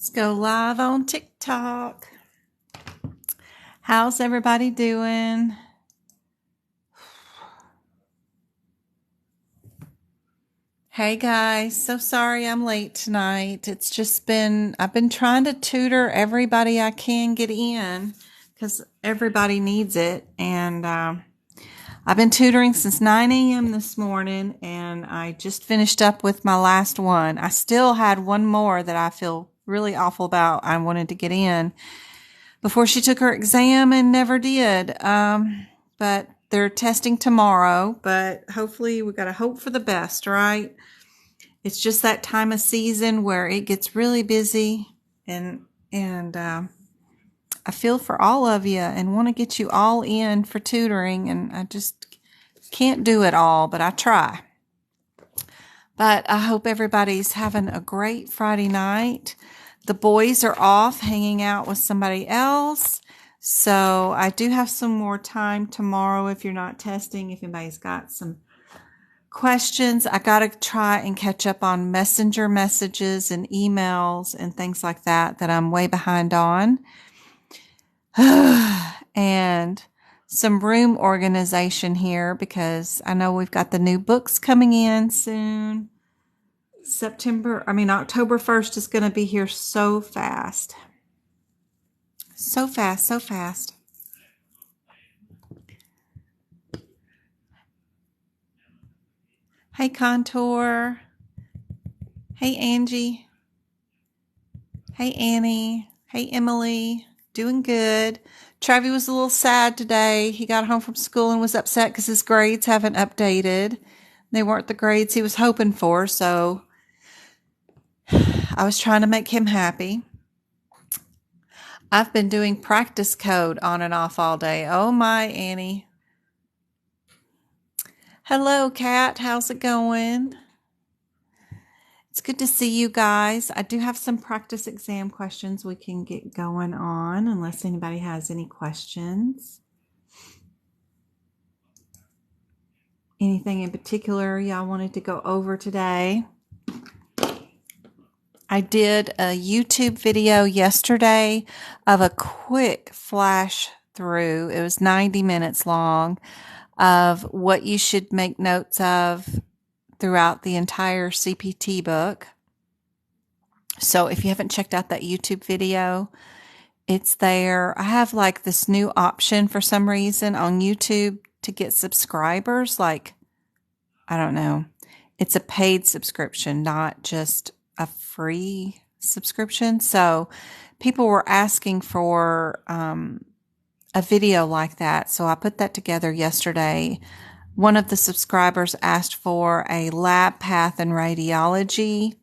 Let's go live on TikTok. How's everybody doing? Hey guys, so sorry I'm late tonight. I've been trying to tutor everybody I can get in because everybody needs it. And I've been tutoring since 9 a.m. this morning, and I just finished up with my last one. I still had one more that I feel really awful about. I wanted to get in before she took her exam and never did. But they're testing tomorrow, but hopefully we got to hope for the best, right? It's just that time of season where it gets really busy, and I feel for all of you and want to get you all in for tutoring, and I just can't do it all, but I try. But I hope everybody's having a great Friday night. The boys are off hanging out with somebody else. So I do have some more time tomorrow if you're not testing. If anybody's got some questions, I got to try and catch up on messenger messages and emails and things like that I'm way behind on. And some room organization here because I know we've got the new books coming in soon. October 1st is going to be here so fast. So fast, so fast. Hey, Contour. Hey, Angie. Hey, Annie. Hey, Emily. Doing good. Travi was a little sad today. He got home from school and was upset because his grades haven't updated. They weren't the grades he was hoping for, so I was trying to make him happy. I've been doing practice code on and off all day. Oh my, Annie. Hello, Kat. How's it going? It's good to see you guys. I do have some practice exam questions we can get going on, unless anybody has any questions. Anything in particular y'all wanted to go over today? I did a YouTube video yesterday of a quick flash through. It was 90 minutes long of what you should make notes of throughout the entire CPT book. So if you haven't checked out that YouTube video, it's there. I have like this new option for some reason on YouTube to get subscribers. Like, I don't know. It's a paid subscription, not just a free subscription. So people were asking for a video like that. So I put that together yesterday. One of the subscribers asked for a lab path and radiology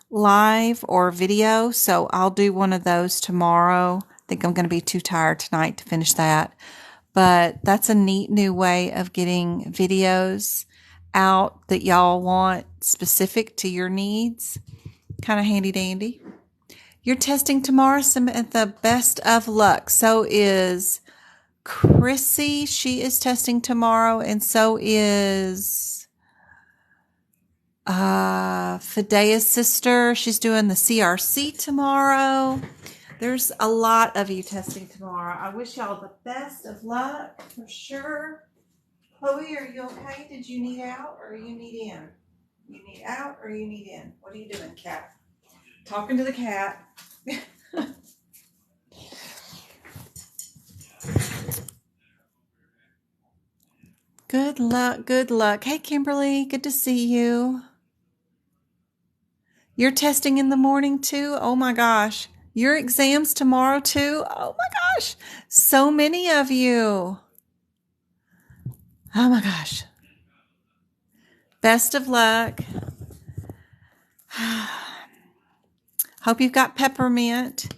live or video. So I'll do one of those tomorrow. I think I'm going to be too tired tonight to finish that. But that's a neat new way of getting videos out that y'all want specific to your needs. Kind of handy dandy. You're testing tomorrow, Samantha. Best of luck. So is Chrissy. She is testing tomorrow, and so is Fidea's sister. She's doing the CRC tomorrow. There's a lot of you testing tomorrow. I wish y'all the best of luck for sure. Chloe, are you okay? Did you need out or you need in? You need out or you need in? What are you doing, cat? Talking to the cat. Good luck, good luck. Hey, Kimberly, good to see you. You're testing in the morning too? Oh my gosh. Your exams tomorrow too? Oh my gosh. So many of you. Oh my gosh. Best of luck. Hope you've got peppermint.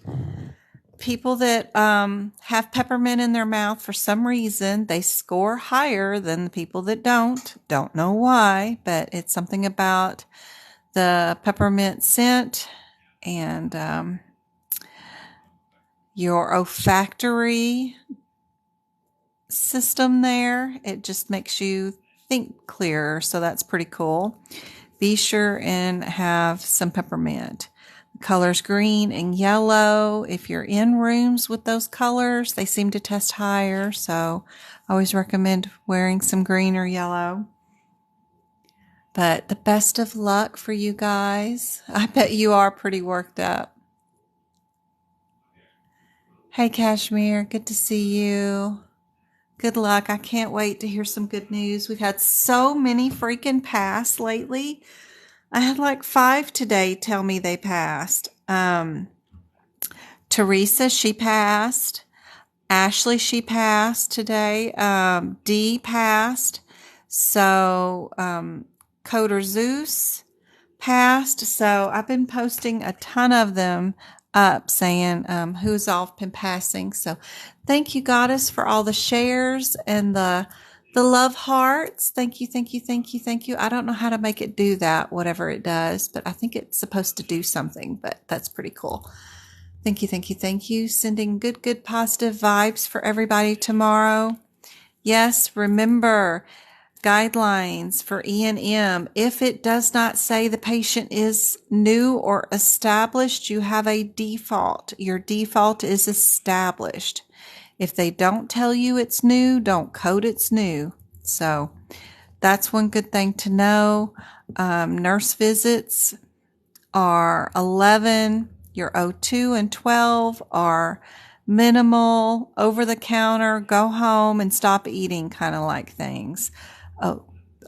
People that have peppermint in their mouth, for some reason, they score higher than the people that don't. Don't know why, but it's something about the peppermint scent and your olfactory system there. It just makes you think clearer, so that's pretty cool. Be sure and have some peppermint. colors green and yellow. If you're in rooms with those colors, they seem to test higher. So I always recommend wearing some green or yellow. But the best of luck for you guys. I bet you are pretty worked up. Hey, Kashmir, good to see you. Good luck. I can't wait to hear some good news. We've had so many freaking pass lately. I had like 5 today tell me they passed. Teresa, she passed. Ashley, she passed today. Dee passed. So, Coder Zeus passed. So I've been posting a ton of them up saying who's all been passing. So thank you, Goddess, for all the shares and the love hearts. Thank you, thank you, thank you, thank you. I don't know how to make it do that, whatever it does, but I think it's supposed to do something, but that's pretty cool. Thank you, thank you, thank you. Sending good, positive vibes for everybody tomorrow. Yes, remember, guidelines for E&M. If it does not say the patient is new or established, you have a default. Your default is established. If they don't tell you it's new, don't code it's new. So that's one good thing to know. Nurse visits are 11. Your O2 and 12 are minimal, over the counter, go home and stop eating kind of like things.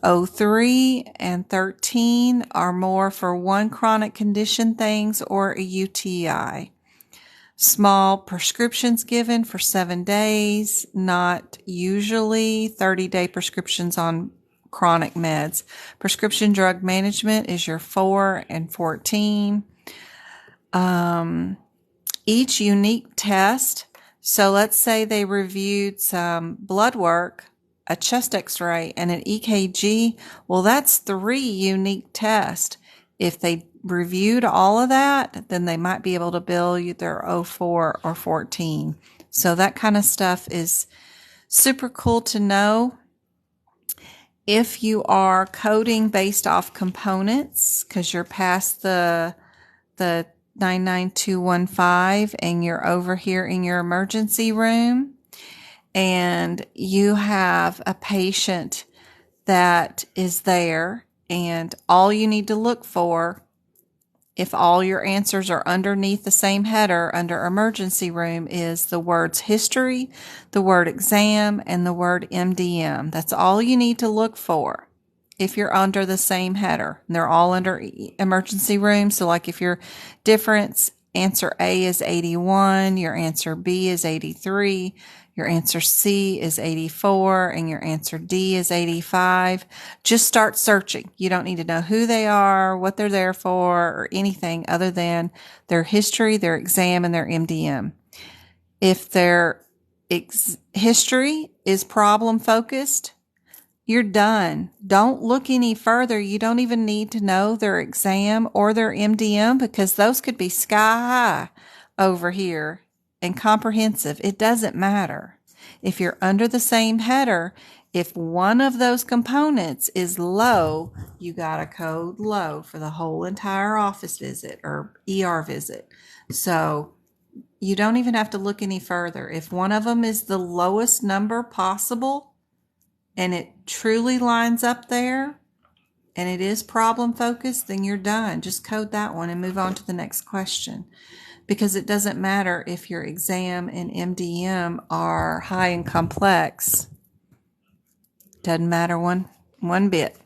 O3 and 13 are more for one chronic condition things or a UTI. Small prescriptions given for 7 days, not usually 30-day prescriptions on chronic meds. Prescription drug management is your 4 and 14. Each unique test. So let's say they reviewed some blood work, a chest x-ray, and an EKG. Well, that's 3 unique tests. If they reviewed all of that, then they might be able to bill you their 04 or 14. So that kind of stuff is super cool to know. If you are coding based off components, because you're past the 99215 and you're over here in your emergency room and you have a patient that is there, and all you need to look for, if all your answers are underneath the same header under emergency room, is the words history, the word exam, and the word MDM. That's all you need to look for if you're under the same header. And they're all under emergency room. So like if your difference, answer A is 81, your answer B is 83, your answer C is 84, and your answer D is 85. Just start searching. You don't need to know who they are, what they're there for, or anything other than their history, their exam, and their MDM. If their history is problem focused, you're done. Don't look any further. You don't even need to know their exam or their MDM, because those could be sky high over here and comprehensive. It doesn't matter. If you're under the same header, if one of those components is low, you got to code low for the whole entire office visit or ER visit. So you don't even have to look any further. If one of them is the lowest number possible and it truly lines up there and it is problem focused, then you're done. Just code that one and move on to the next question. Because it doesn't matter if your exam and MDM are high and complex. Doesn't matter one bit.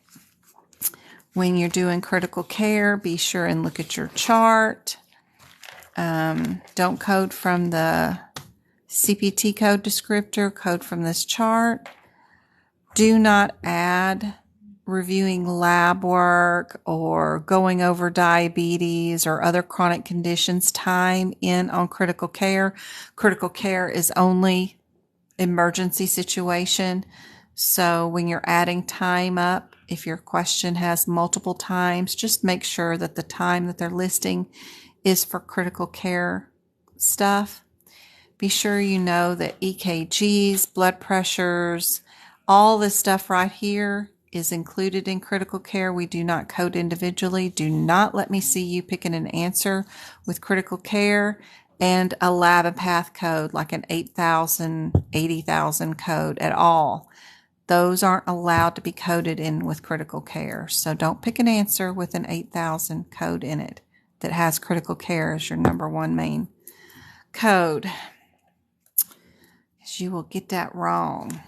When you're doing critical care, be sure and look at your chart. Don't code from the CPT code descriptor, code from this chart. Do not add reviewing lab work or going over diabetes or other chronic conditions time in on critical care. Critical care is only emergency situation. So when you're adding time up, if your question has multiple times, just make sure that the time that they're listing is for critical care stuff. Be sure you know that EKGs, blood pressures, all this stuff right here is included in critical care. We do not code individually. Do not let me see you picking an answer with critical care and a lab and path code like an 8,000, 80,000 code at all. Those aren't allowed to be coded in with critical care. So don't pick an answer with an 8,000 code in it that has critical care as your number one main code, because you will get that wrong.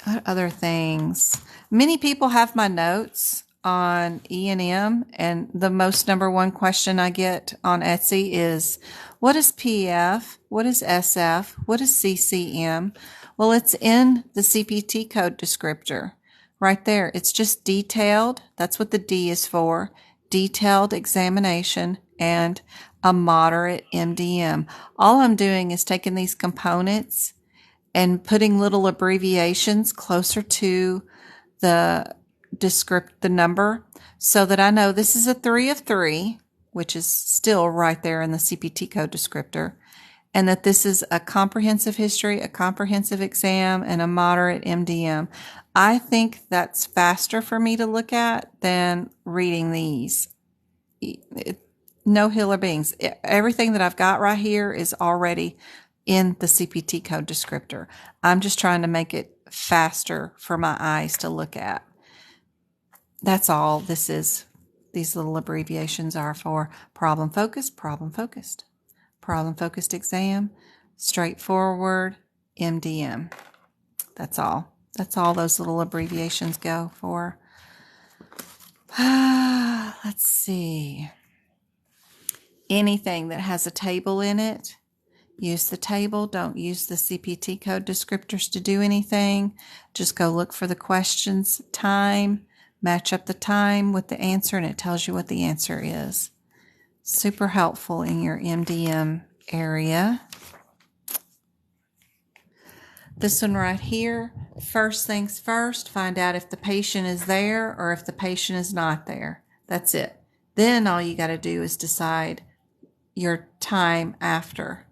What other things? Many people have my notes on E&M, and the most number one question I get on Etsy is, what is PF? What is SF? What is CCM? Well, it's in the CPT code descriptor right there. It's just detailed. That's what the D is for. Detailed examination and a moderate MDM. All I'm doing is taking these components and putting little abbreviations closer to the number, so that I know this is a 3 of 3, which is still right there in the CPT code descriptor, and that this is a comprehensive history, a comprehensive exam, and a moderate MDM. I think that's faster for me to look at than reading these. No hill or beans. Everything that I've got right here is already in the CPT code descriptor. I'm just trying to make it faster for my eyes to look at. That's all this is. These little abbreviations are for problem focused, problem focused, problem focused exam, straightforward, MDM. That's all. That's all those little abbreviations go for. Let's see. Anything that has a table in it, use the table. Don't use the CPT code descriptors to do anything. Just go look for the questions time, match up the time with the answer, and it tells you what the answer is. Super helpful in your MDM area. This one right here, first things first, find out if the patient is there or if the patient is not there. That's it. Then all you got to do is decide your time after.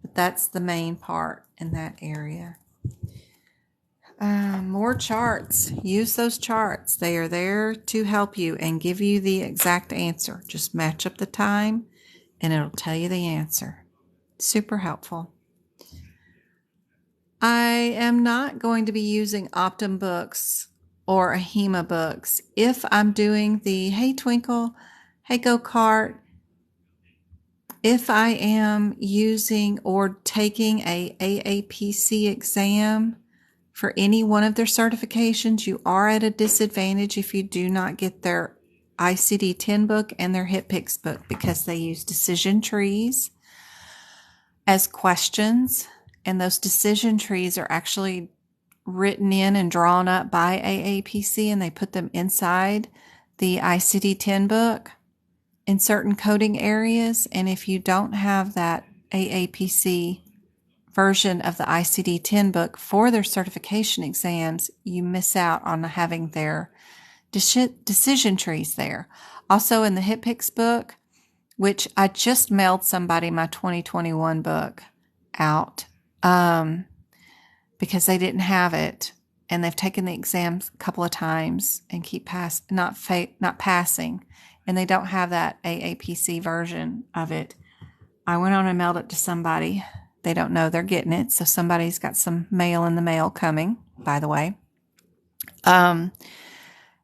But that's the main part in that area. More charts. Use those charts. They are there to help you and give you the exact answer. Just match up the time and it'll tell you the answer. Super helpful. I am not going to be using Optum books or AHEMA books if I'm doing the Hey Twinkle, Hey Go Kart. If I am using or taking a AAPC exam for any one of their certifications, you are at a disadvantage if you do not get their ICD-10 book and their HitPix book, because they use decision trees as questions, and those decision trees are actually written in and drawn up by AAPC, and they put them inside the ICD-10 book in certain coding areas. And if you don't have that AAPC version of the ICD-10 book for their certification exams, you miss out on having their decision trees there. Also in the HitPix book, which I just mailed somebody my 2021 book out because they didn't have it, and they've taken the exams a couple of times and keep not passing, and they don't have that AAPC version of it. I went on and mailed it to somebody. They don't know they're getting it, so somebody's got some mail in the mail coming, by the way.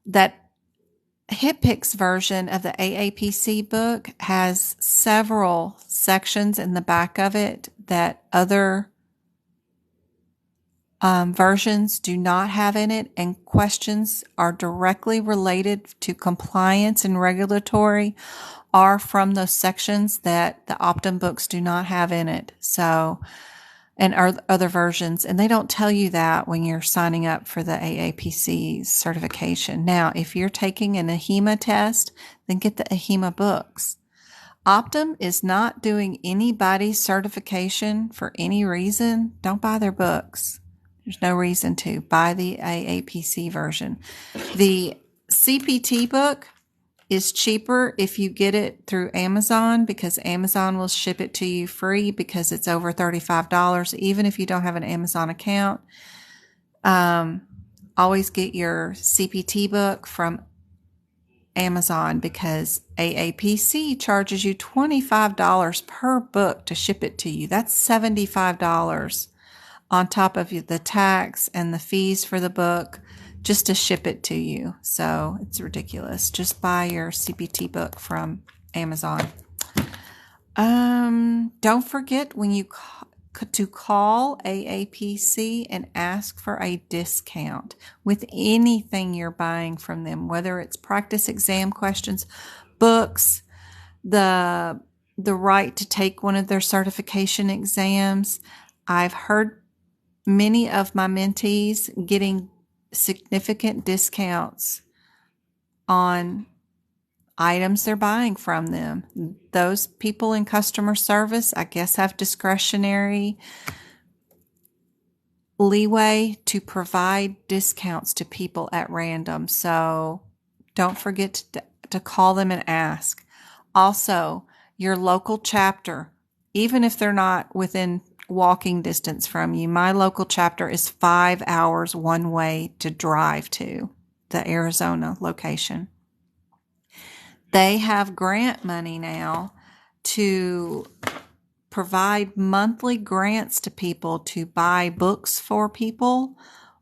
That HitPix version of the AAPC book has several sections in the back of it that other versions do not have in it, and questions are directly related to compliance and regulatory are from those sections that the Optum books do not have in it. So, and other versions, and they don't tell you that when you're signing up for the AAPC certification. Now, if you're taking an AHEMA test, then get the AHEMA books. Optum is not doing anybody's certification for any reason. Don't buy their books. There's no reason to. Buy the AAPC version. The CPT book is cheaper if you get it through Amazon, because Amazon will ship it to you free because it's over $35, even if you don't have an Amazon account. Always get your CPT book from Amazon because AAPC charges you $25 per book to ship it to you. That's $75 on top of the tax and the fees for the book just to ship it to you. So it's ridiculous. Just buy your CPT book from Amazon. Don't forget when you to call AAPC and ask for a discount with anything you're buying from them, whether it's practice exam questions, books, the right to take one of their certification exams. I've heard many of my mentees getting significant discounts on items they're buying from them. Those people in customer service, I guess, have discretionary leeway to provide discounts to people at random. So don't forget to call them and ask. Also, your local chapter, even if they're not within walking distance from you, my local chapter is 5 hours one way to drive to the Arizona location. They have grant money now to provide monthly grants to people to buy books for people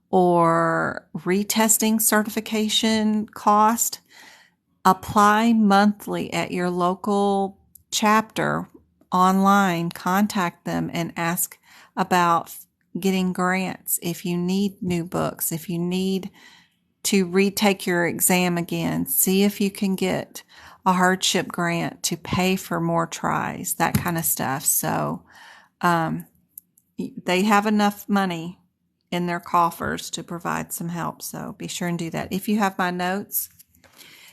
or retesting certification cost. Apply monthly at your local chapter online. Contact them and ask about getting grants if you need new books, if you need to retake your exam again. See if you can get a hardship grant to pay for more tries, that kind of stuff. So they have enough money in their coffers to provide some help. So be sure and do that. If you have my notes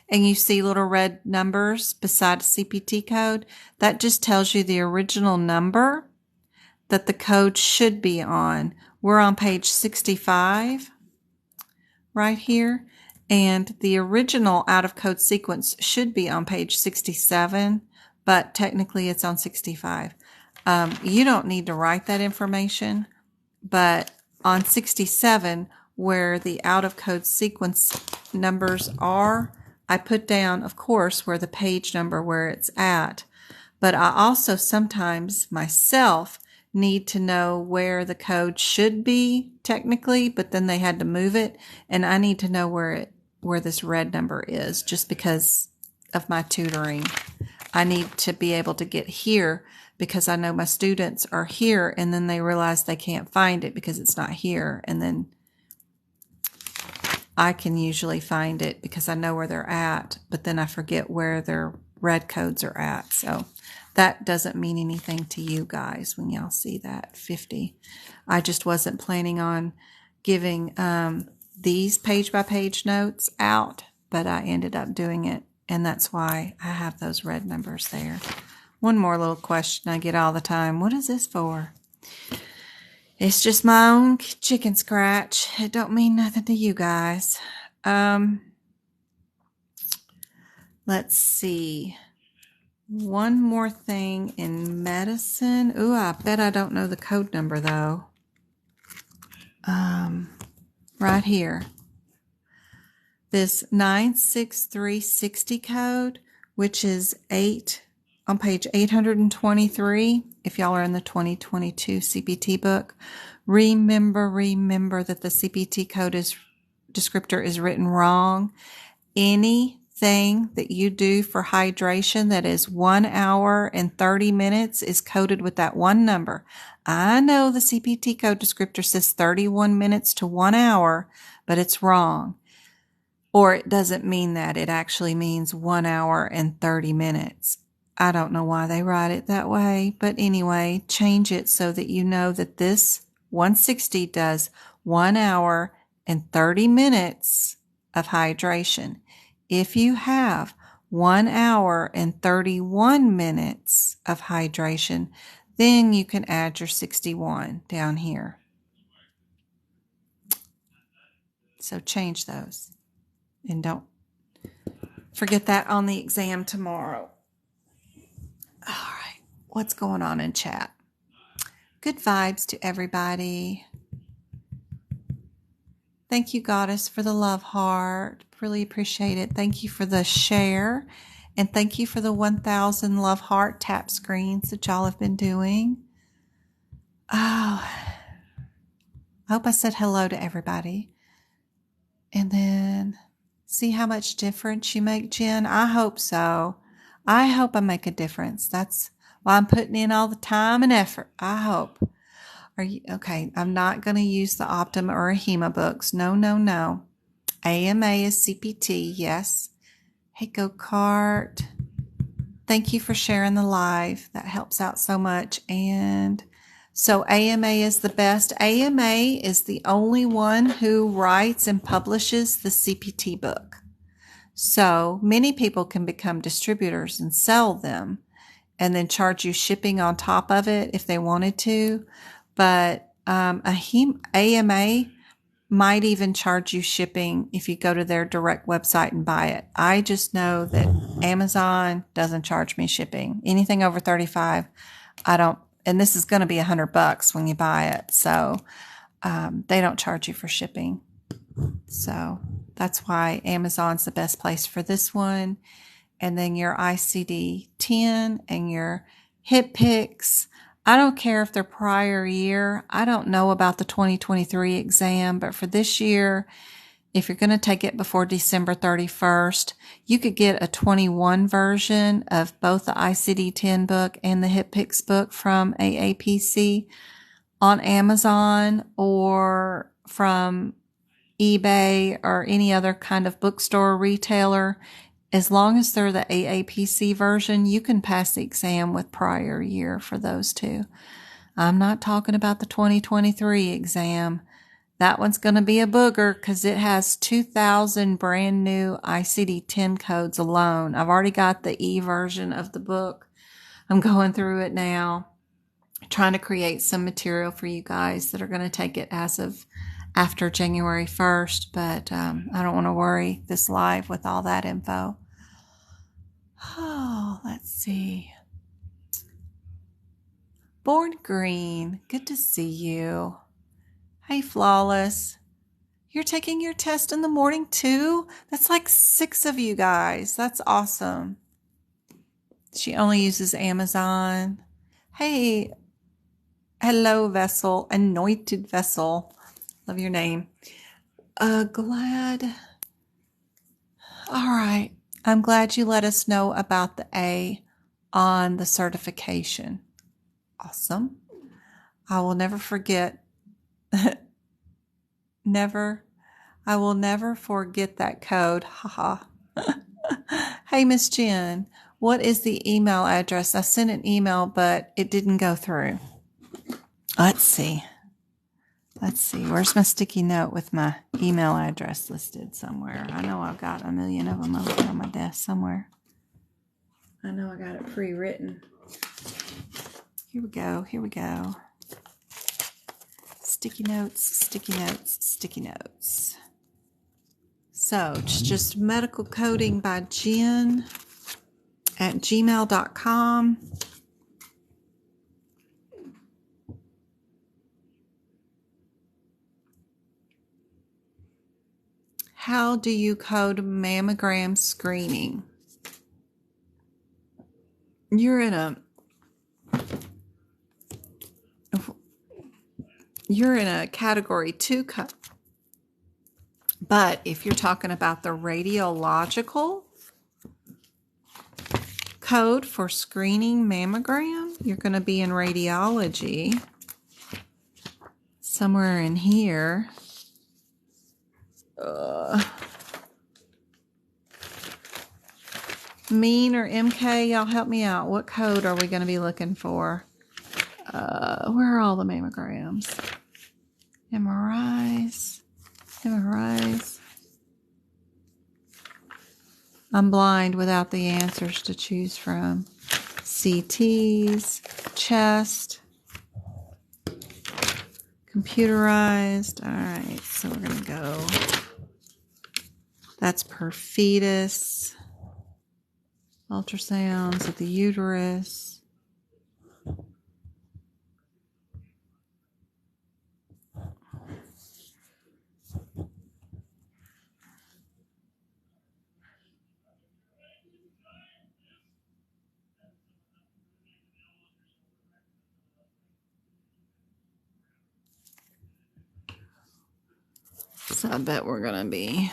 and you see little red numbers beside a CPT code, that just tells you the original number that the code should be on. We're on page 65 right here. And the original out-of-code sequence should be on page 67, but technically it's on 65. You don't need to write that information, but on 67, where the out-of-code sequence numbers are, I put down, of course, where the page number where it's at. But I also sometimes myself need to know where the code should be technically, but then they had to move it, and I need to know where this red number is just because of my tutoring. I need to be able to get here because I know my students are here, and then they realize they can't find it because it's not here, and then I can usually find it because I know where they're at, but then I forget where their red codes are at. So that doesn't mean anything to you guys when y'all see that 50. I just wasn't planning on giving these page-by-page notes out, but I ended up doing it, and that's why I have those red numbers there. One more little question I get all the time. What is this for? It's just my own chicken scratch. It don't mean nothing to you guys. Let's see. One more thing in medicine. Ooh, I bet I don't know the code number though. Right here. This 96360 code, which is on page 823, if y'all are in the 2022 CPT book, remember that the CPT code descriptor is written wrong. Anything that you do for hydration that is 1 hour and 30 minutes is coded with that one number. I know the CPT code descriptor says 31 minutes to 1 hour, but it's wrong. Or it doesn't mean that. It actually means 1 hour and 30 minutes. I don't know why they write it that way, but anyway, change it so that you know that this 160 does 1 hour and 30 minutes of hydration. If you have 1 hour and 31 minutes of hydration, then you can add your 61 down here. So change those. And don't forget that on the exam tomorrow. All right, what's going on in chat? Good vibes to everybody. Thank you, Goddess, for the love heart. Really appreciate it. Thank you for the share. And thank you for the 1,000 love heart tap screens that y'all have been doing. Oh, I hope I said hello to everybody. And then see how much difference you make, Jen. I hope so. I hope I make a difference. That's why I'm putting in all the time and effort. I hope. Are you okay? I'm not going to use the Optima or Hema books. No, no, no. AMA is CPT. Yes. Hey, Go Kart. Thank you for sharing the live. That helps out so much. And so AMA is the best. AMA is the only one who writes and publishes the CPT book. So many people can become distributors and sell them and then charge you shipping on top of it if they wanted to. But AMA might even charge you shipping if you go to their direct website and buy it. I just know that Amazon doesn't charge me shipping. Anything over 35, I don't, and this is going to be $100 when you buy it. So they don't charge you for shipping. So that's why Amazon's the best place for this one. And then your ICD-10 and your hip picks. I don't care if they're prior year. I don't know about the 2023 exam, but for this year, if you're going to take it before December 31st, you could get a 21 version of both the ICD-10 book and the hip picks book from AAPC on Amazon or from eBay or any other kind of bookstore retailer. As long as they're the AAPC version, you can pass the exam with prior year for those two. I'm not talking about the 2023 exam. That one's going to be a booger because it has 2,000 brand new ICD-10 codes alone. I've already got the E version of the book. I'm going through it now, trying to create some material for you guys that are going to take it as of after January 1st, but I don't want to worry this live with all that info. Oh, let's see. Born Green, good to see you. Hey, Flawless. You're taking your test in the morning too? That's like 6 of you guys. That's awesome. She only uses Amazon. Hey, hello, Vessel, anointed Vessel. Love your name. Glad. All right. I'm glad you let us know about the A on the certification. Awesome. I will never forget. I will never forget that code. Haha. Hey, Miss Jen, what is the email address? I sent an email, but it didn't go through. Let's see. Where's my sticky note with my email address listed somewhere? I know I've got a million of them over on my desk somewhere. I know I got it pre-written. Here we go. Sticky notes. So it's just medical coding by Jen at gmail.com. How do you code mammogram screening? You're in a category 2 code. But if you're talking about the radiological code for screening mammogram, you're going to be in radiology somewhere in here. Mean or MK, y'all help me out. What code are we going to be looking for? Where are all the mammograms? MRIs. I'm blind without the answers to choose from. CTs, chest, computerized. All right, so we're going to go. That's per fetus. Ultrasounds of the uterus. this, I bet we're going to be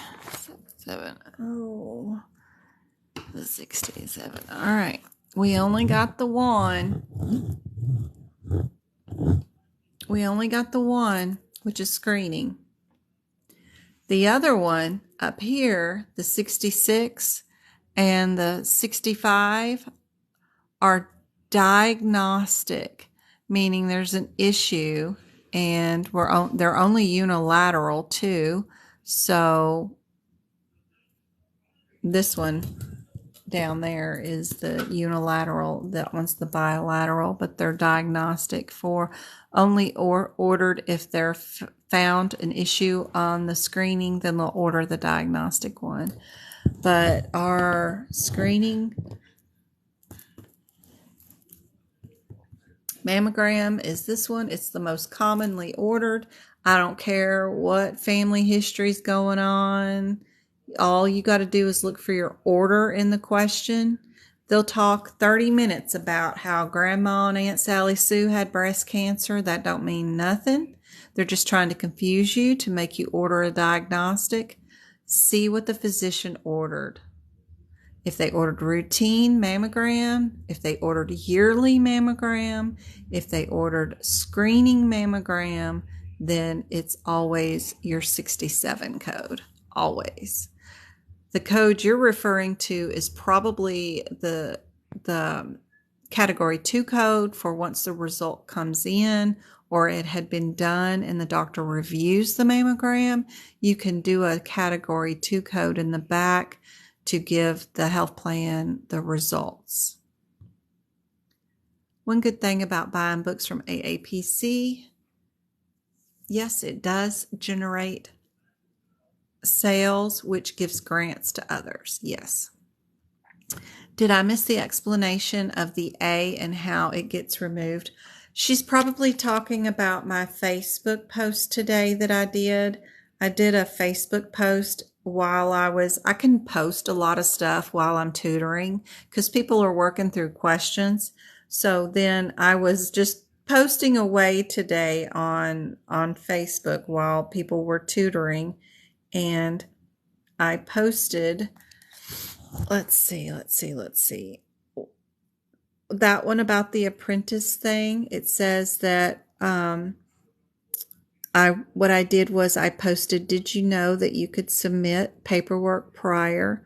7. Oh, the 67. All right. We only got the one. Which is screening. The other one up here, the 66 and the 65, are diagnostic, meaning there's an issue, and they're only unilateral too. So this one down there is the unilateral. That one's the bilateral, but they're diagnostic for only ordered if they're found an issue on the screening, then they'll order the diagnostic one. But our screening mammogram is this one. It's the most commonly ordered. I don't care what family history is going on. All you got to do is look for your order in the question. They'll talk 30 minutes about how Grandma and Aunt Sally Sue had breast cancer. That don't mean nothing. They're just trying to confuse you to make you order a diagnostic. See what the physician ordered. If they ordered routine mammogram, if they ordered yearly mammogram, if they ordered screening mammogram, then it's always your 67 code. Always. The code you're referring to is probably the category 2 code for once the result comes in or it had been done and the doctor reviews the mammogram. You can do a category 2 code in the back to give the health plan the results. One good thing about buying books from AAPC, yes, it does generate sales, which gives grants to others. Yes. Did I miss the explanation of the A and how it gets removed? She's probably talking about my Facebook post today that I did. I did a Facebook post while I can post a lot of stuff while I'm tutoring because people are working through questions. So then I was just posting away today on Facebook while people were tutoring, and I posted, let's see. That one about the apprentice thing. It says that what I did was I posted, did you know that you could submit paperwork prior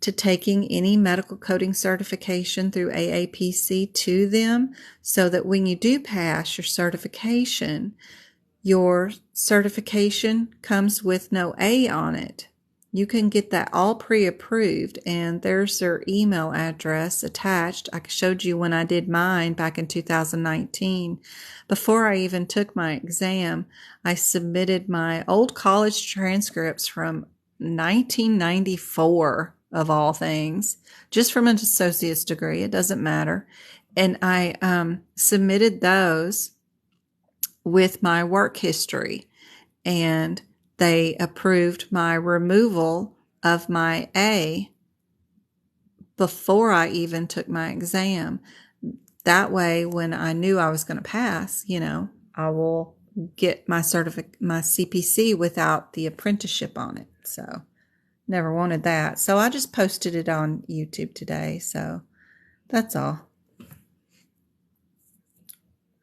to taking any medical coding certification through AAPC to them so that when you do pass your certification comes with no A on it. You can get that all pre-approved, and there's their email address attached. I showed you when I did mine back in 2019. Before I even took my exam, I submitted my old college transcripts from 1994, of all things, just from an associate's degree. It doesn't matter. And I submitted those with my work history, and they approved my removal of my A before I even took my exam. That way, when I knew I was going to pass, I will get my CPC without the apprenticeship on it. So never wanted that. So I just posted it on YouTube today. So that's all.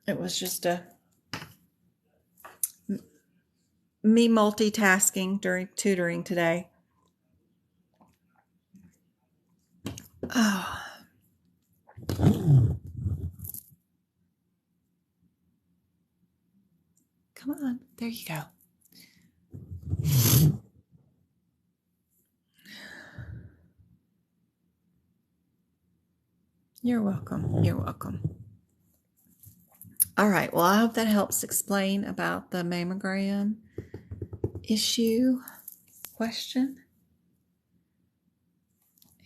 It was just me multitasking during tutoring today. Oh. Come on. There you go. You're welcome. You're welcome. All right. Well, I hope that helps explain about the mammogram issue question.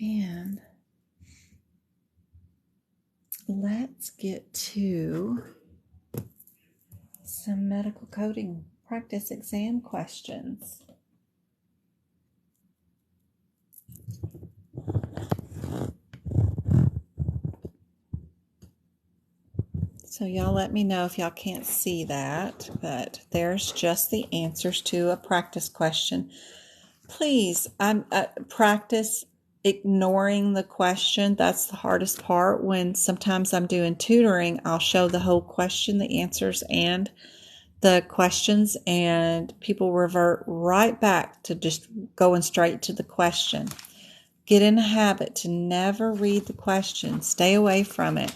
And let's get to some medical coding practice exam questions. So y'all let me know if y'all can't see that, but there's just the answers to a practice question. Please, practice ignoring the question. That's the hardest part. When sometimes I'm doing tutoring, I'll show the whole question, the answers, and the questions, and people revert right back to just going straight to the question. Get in a habit to never read the question. Stay away from it.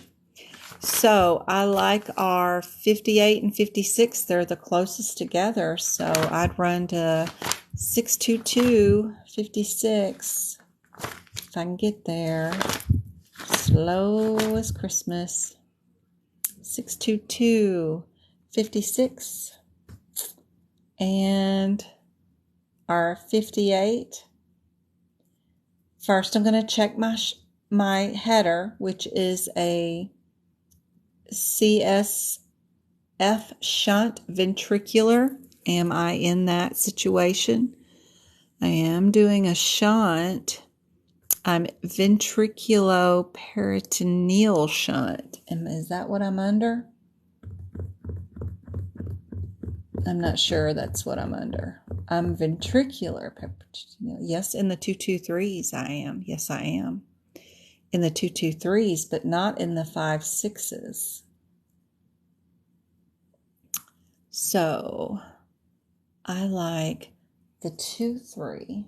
So I like our 58 and 56. They're the closest together. So I'd run to 622, 56. If I can get there. Slow as Christmas. 622, 56. And our 58. First, I'm going to check my header, which is a CSF shunt ventricular. Am I in that situation? I am doing a shunt. I'm ventriculoperitoneal shunt. Is that what I'm under? I'm not sure that's what I'm under. I'm ventricular peritoneal. Yes, in the 223s I am. Yes, I am. In the 223s, but not in the 5/6s. So I like the 2-3.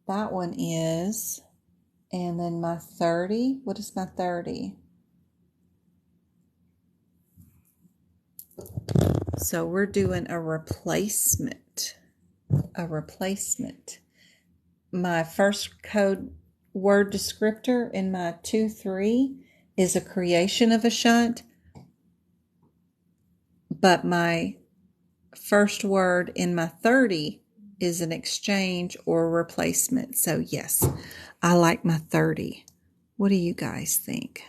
That one is. And then my 30. What is my 30? So we're doing a replacement. A replacement. My first code word descriptor in my 2-3 is a creation of a shunt, but my first word in my 30 is an exchange or replacement. So yes, I like my 30. What do you guys think?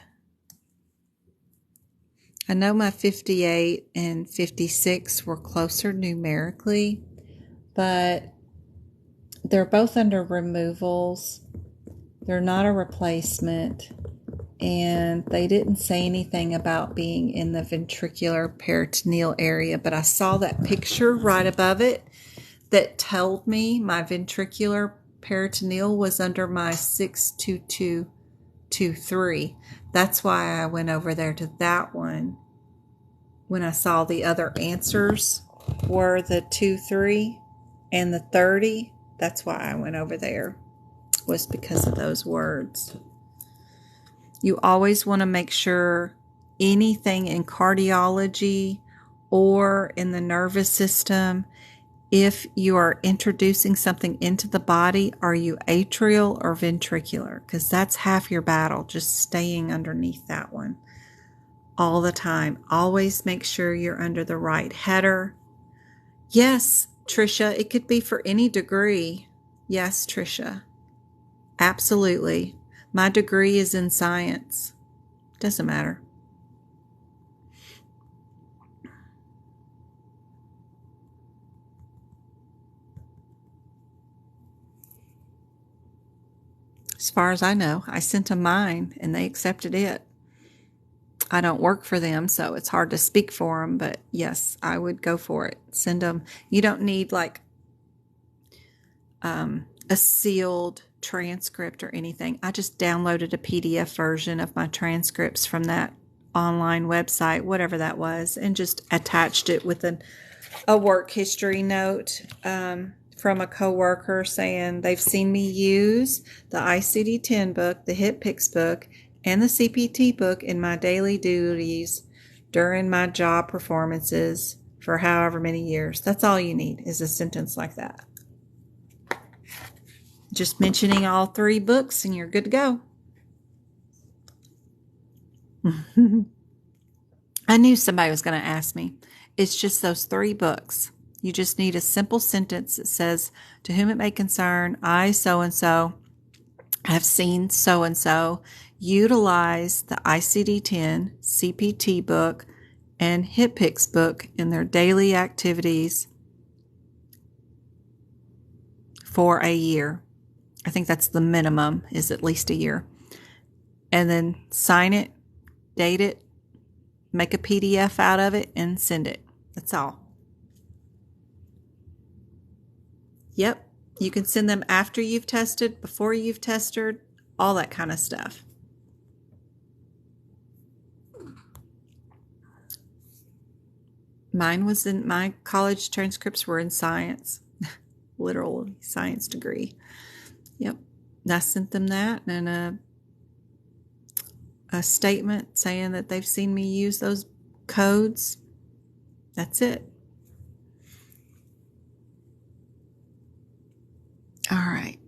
I know my 58 and 56 were closer numerically, but they're both under removals. They're not a replacement, and they didn't say anything about being in the ventricular peritoneal area, but I saw that picture right above it that told me my ventricular peritoneal was under my 62223. That's why I went over there to that one. When I saw the other answers were the 2-3 and the 30, that's why I went over there, was because of those words. You always want to make sure anything in cardiology or in the nervous system, if you are introducing something into the body, are you atrial or ventricular? Because that's half your battle, just staying underneath that one all the time. Always make sure you're under the right header. Yes, Trisha, it could be for any degree. Yes, Trisha. Absolutely. My degree is in science. Doesn't matter. As far as I know, I sent them mine and they accepted it. I don't work for them, so it's hard to speak for them, but yes, I would go for it. Send them. You don't need like a sealed transcript or anything. I just downloaded a PDF version of my transcripts from that online website, whatever that was, and just attached it with a work history note from a coworker saying they've seen me use the ICD-10 book, the HitPix book, and the CPT book in my daily duties during my job performances for however many years. That's all you need is a sentence like that. Just mentioning all 3 books and you're good to go. I knew somebody was going to ask me. It's just those 3 books. You just need a simple sentence that says, to whom it may concern, I so-and-so have seen so-and-so utilize the ICD-10, CPT book, and HitPix book in their daily activities for a year. I think that's the minimum, is at least a year. And then sign it, date it, make a PDF out of it and send it. That's all. Yep. You can send them after you've tested, before you've tested, all that kind of stuff. My college transcripts were in science, literal science degree. Yep. I sent them that and a statement saying that they've seen me use those codes. That's it. All right.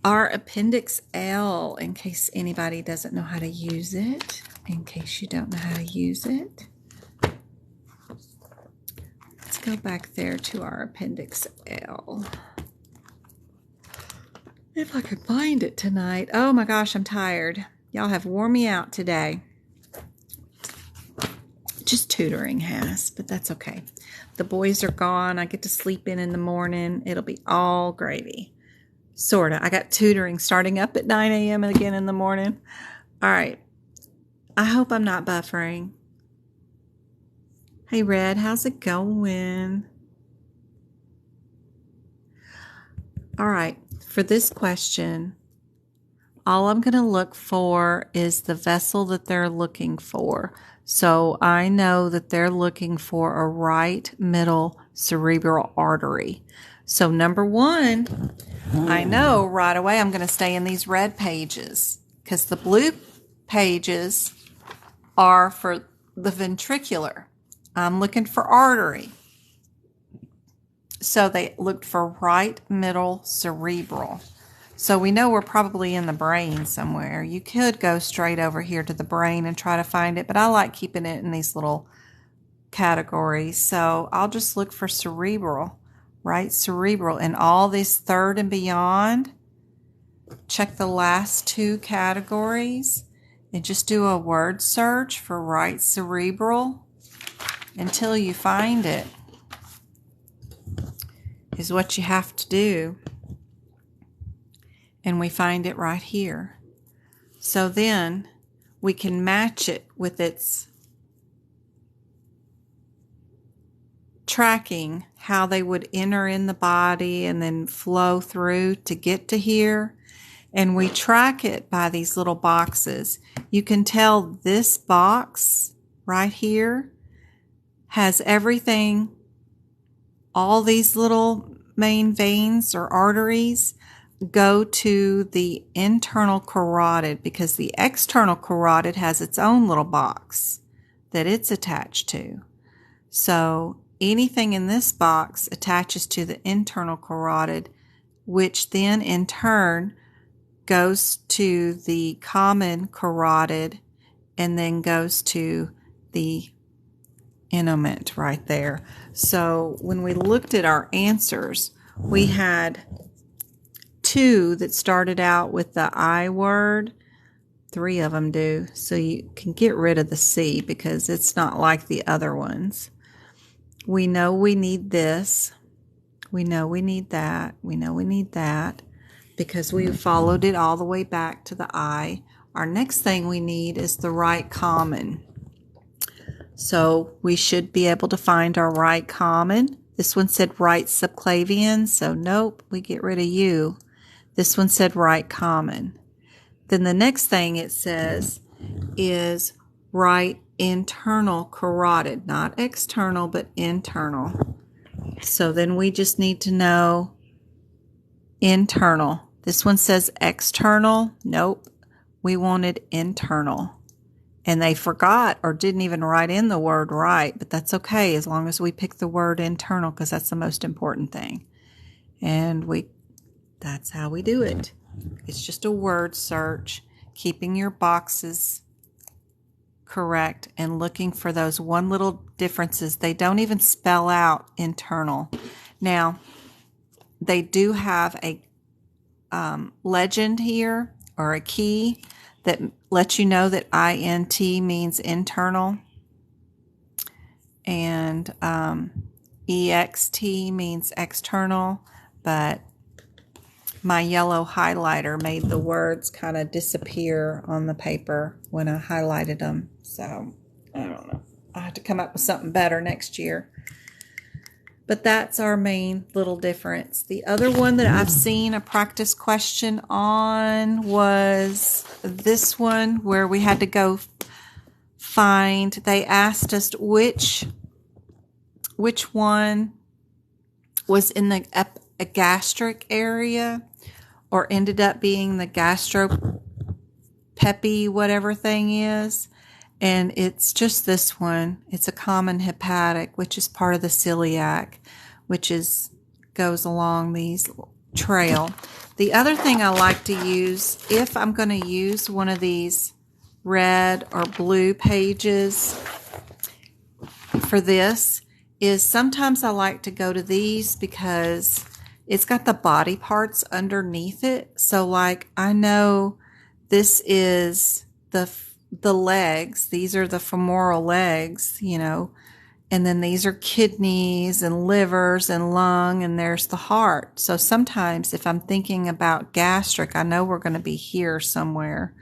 Our Appendix L, in case anybody doesn't know how to use it, in case you don't know how to use it. Let's go back there to our Appendix L. If I could find it tonight. Oh my gosh, I'm tired. Y'all have worn me out today. Just tutoring has, but that's okay. The boys are gone. I get to sleep in the morning. It'll be all gravy. Sorta. I got tutoring starting up at 9 a.m. again in the morning. All right. I hope I'm not buffering. Hey, Red, how's it going? All right. For this question, all I'm going to look for is the vessel that they're looking for. So I know that they're looking for a right middle cerebral artery. So number one, I know right away I'm going to stay in these red pages because the blue pages are for the ventricular. I'm looking for artery. So they looked for right middle cerebral. So we know we're probably in the brain somewhere. You could go straight over here to the brain and try to find it, but I like keeping it in these little categories. So I'll just look for cerebral, right cerebral, and all this third and beyond. Check the last two categories and just do a word search for right cerebral until you find it, is what you have to do. And we find it right here. So then we can match it with its tracking, how they would enter in the body and then flow through to get to here. And we track it by these little boxes. You can tell this box right here has everything, all these little main veins or arteries go to the internal carotid because the external carotid has its own little box that it's attached to. So anything in this box attaches to the internal carotid, which then in turn goes to the common carotid and then goes to the innoment right there. So when we looked at our answers, we had two that started out with the I word. 3 of them do. So you can get rid of the C because it's not like the other ones. We know we need this. We know we need that. We know we need that because we followed it all the way back to the I. Our next thing we need is the right common. So we should be able to find our right common. This one said right subclavian, so nope, we get rid of you. This one said right common. Then the next thing it says is right internal carotid, not external, but internal. So then we just need to know internal. This one says external. Nope, we wanted internal. And they forgot or didn't even write in the word right, but that's okay as long as we pick the word internal because that's the most important thing. And that's how we do it. It's just a word search, keeping your boxes correct and looking for those one little differences. They don't even spell out internal. Now, they do have a legend here or a key that lets you know that INT means internal and EXT means external, but my yellow highlighter made the words kind of disappear on the paper when I highlighted them. So, I don't know. I have to come up with something better next year. But that's our main little difference. The other one that I've seen a practice question on was this one where we had to go find, they asked us which one was in the gastric area or ended up being the gastropepi, whatever thing is. And it's just this one. It's a common hepatic, which is part of the celiac, which goes along these trail. The other thing I like to use, if I'm going to use one of these red or blue pages for this, is sometimes I like to go to these because it's got the body parts underneath it. So like I know this is the legs. These are the femoral legs, you know, and then these are kidneys and livers and lung, and there's the heart. So sometimes if I'm thinking about gastric, I know we're going to be here somewhere.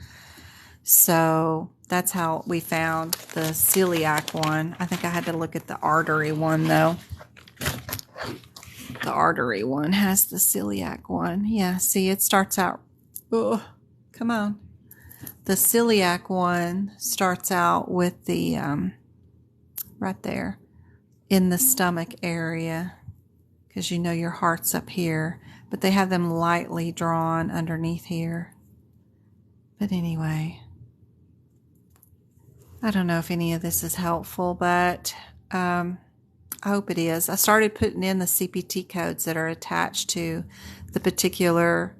So that's how we found the celiac one. I think I had to look at the artery one though. The artery one has the celiac one. Yeah, see, it starts out, oh, come on. The celiac one starts out with the, right there in the stomach area, because you know your heart's up here, but they have them lightly drawn underneath here. But anyway, I don't know if any of this is helpful, but I hope it is. I started putting in the CPT codes that are attached to the particular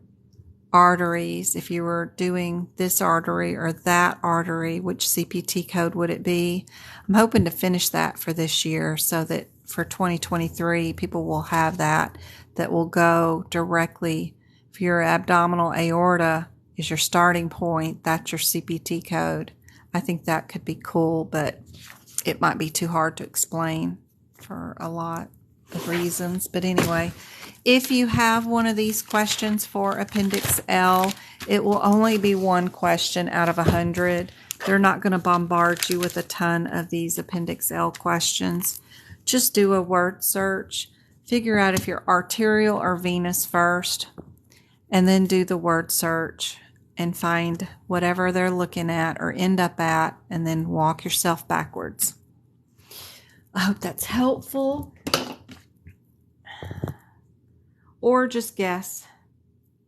arteries. If you were doing this artery or that artery, which CPT code would it be? I'm hoping to finish that for this year so that for 2023 people will have that will go directly. If your abdominal aorta is your starting point, that's your CPT code. I think that could be cool, but it might be too hard to explain for a lot of reasons. But anyway, if you have one of these questions for Appendix L, it will only be one question out of 100. They're not going to bombard you with a ton of these Appendix L questions. Just do a word search. Figure out if you're arterial or venous first, and then do the word search and find whatever they're looking at or end up at, and then walk yourself backwards. I hope that's helpful. Or just guess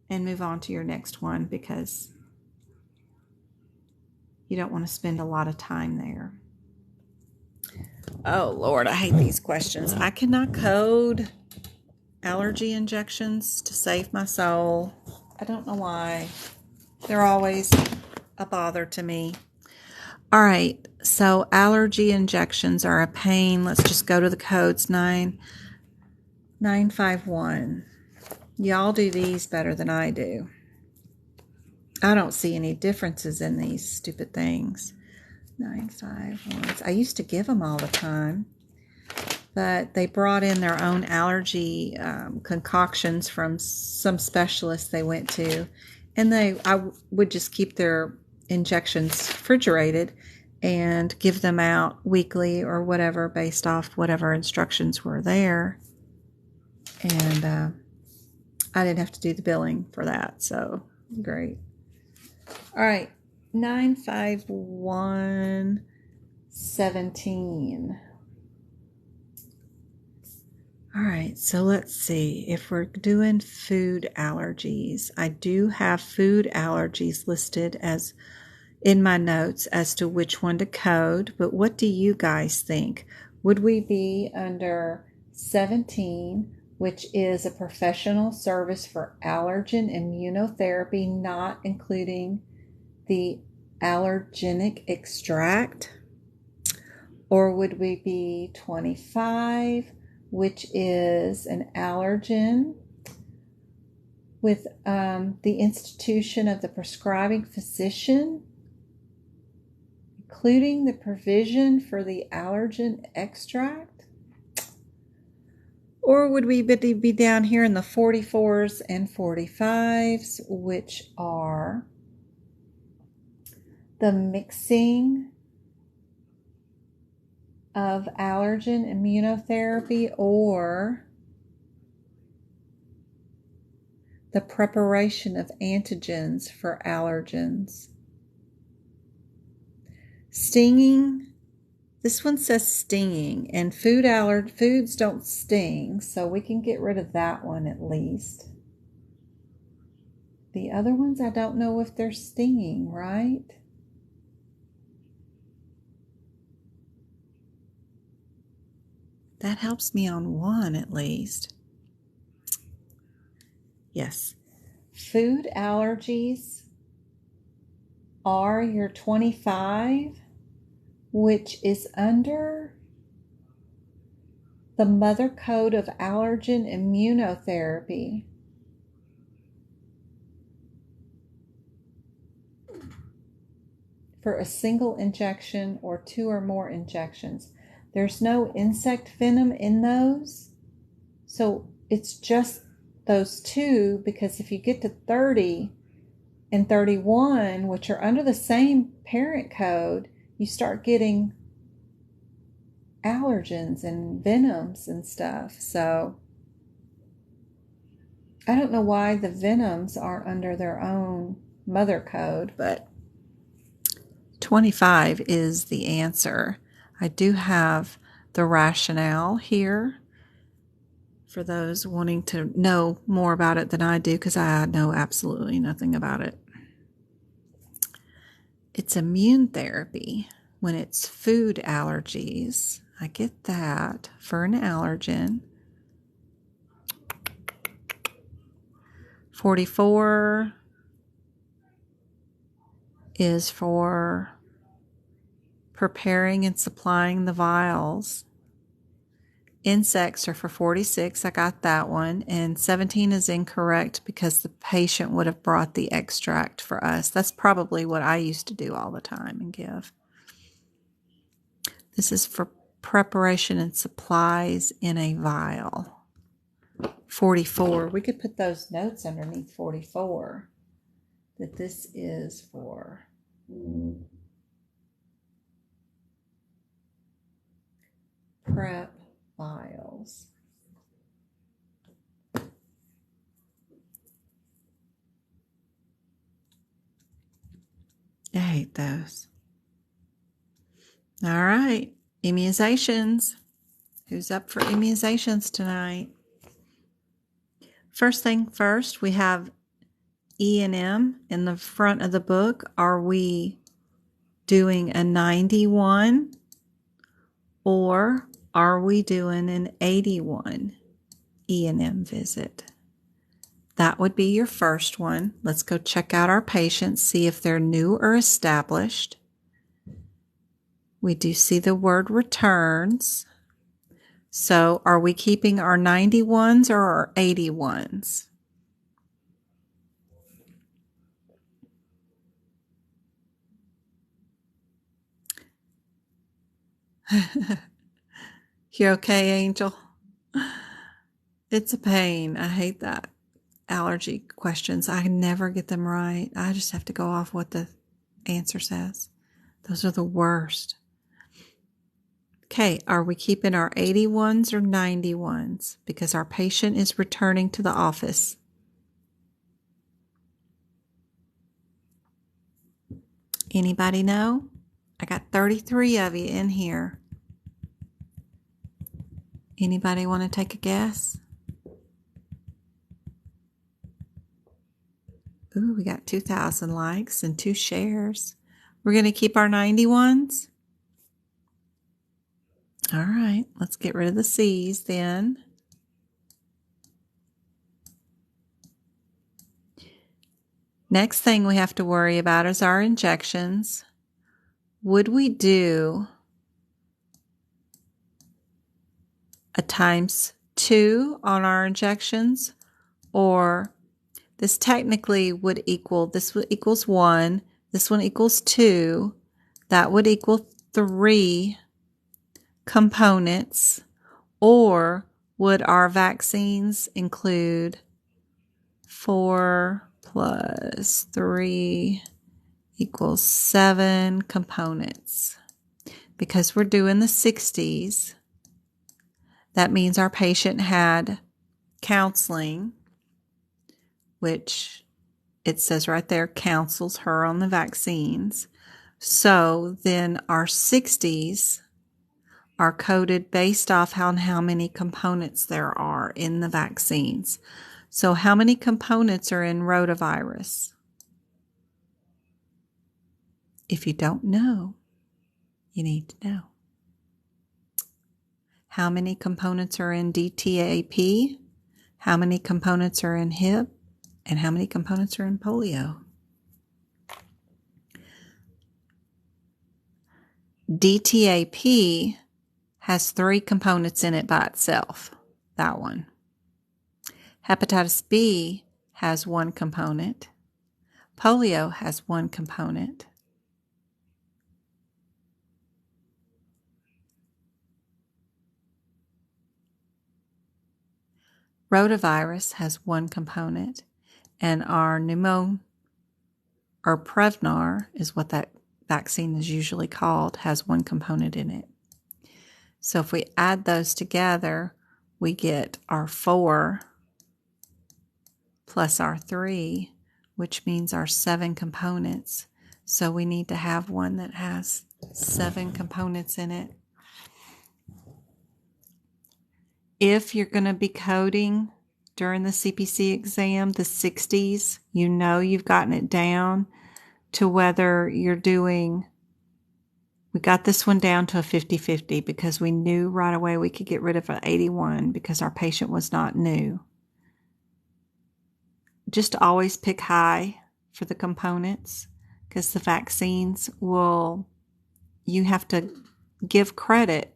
and move on to your next one because you don't want to spend a lot of time there. Oh, Lord, I hate these questions. I cannot code allergy injections to save my soul. I don't know why. They're always a bother to me. All right, so allergy injections are a pain. Let's just go to the codes. 951. Y'all do these better than I do. I don't see any differences in these stupid things. 951. I used to give them all the time, but they brought in their own allergy concoctions from some specialists they went to, and I would just keep their injections refrigerated and give them out weekly or whatever based off whatever instructions were there. And I didn't have to do the billing for that, so great. All right, 95117. All right, so let's see if we're doing food allergies. I do have food allergies listed as in my notes as to which one to code, but what do you guys think? Would we be under 17, which is a professional service for allergen immunotherapy, not including the allergenic extract? Or would we be 25, which is an allergen with the institution of the prescribing physician, including the provision for the allergen extract? Or would we be down here in the 44s and 45s, which are the mixing of allergen immunotherapy or the preparation of antigens for allergens? Stinging. This one says stinging, and foods don't sting, so we can get rid of that one at least. The other ones, I don't know if they're stinging, right? That helps me on one at least. Yes. Food allergies are your 25, which is under the Mother Code of Allergen Immunotherapy. For a single injection or 2 or more injections. There's no insect venom in those, so it's just those 2, because if you get to 30 and 31, which are under the same parent code, you start getting allergens and venoms and stuff. So I don't know why the venoms are under their own mother code, but 25 is the answer. I do have the rationale here for those wanting to know more about it than I do, because I know absolutely nothing about it. It's immune therapy when it's food allergies. I get that for an allergen. 44 is for preparing and supplying the vials. Insects are for 46. I got that one. And 17 is incorrect because the patient would have brought the extract for us. That's probably what I used to do all the time and give. This is for preparation and supplies in a vial. 44. We could put those notes underneath 44 that this is for prep vials. I hate those. All right, immunizations. Who's up for immunizations tonight? First thing first, we have E and M in the front of the book. Are we doing a 91 or are we doing an 81 E and M visit? That would be your first one. Let's go check out our patients, see if they're new or established. We do see the word returns. So are we keeping our 91s or our 81s? You okay, Angel? It's a pain. I hate that. Allergy questions. I never get them right. I just have to go off what the answer says. Those are the worst. Okay, are we keeping our 81s or 91s? Because our patient is returning to the office. Anybody know? I got 33 of you in here. Anybody want to take a guess? Ooh, we got 2,000 likes and 2 shares. We're going to keep our 91s. All right, let's get rid of the C's then. Next thing we have to worry about is our injections. Would we do a ×2 on our injections, or this technically would equal, this equals 1, this one equals 2, that would equal 3 components, or would our vaccines include 4 plus 3 equals 7 components? Because we're doing the 60s, that means our patient had counseling, which it says right there counsels her on the vaccines. So then our 60s are coded based off on how many components there are in the vaccines. So how many components are in rotavirus? If you don't know, you need to know. How many components are in DTaP? How many components are in HIP? And how many components are in polio? DTaP has 3 components in it by itself. That one. Hepatitis B has 1 component. Polio has 1 component. Rotavirus has 1 component, and our Prevnar is what that vaccine is usually called, has 1 component in it. So if we add those together, we get our 4 plus our 3, which means our 7 components. So we need to have one that has 7 components in it. If you're going to be coding during the CPC exam, the 60s, you know you've gotten it down to whether you're doing, we got this one down to a 50-50 because we knew right away we could get rid of an 81 because our patient was not new. Just always pick high for the components because the vaccines you have to give credit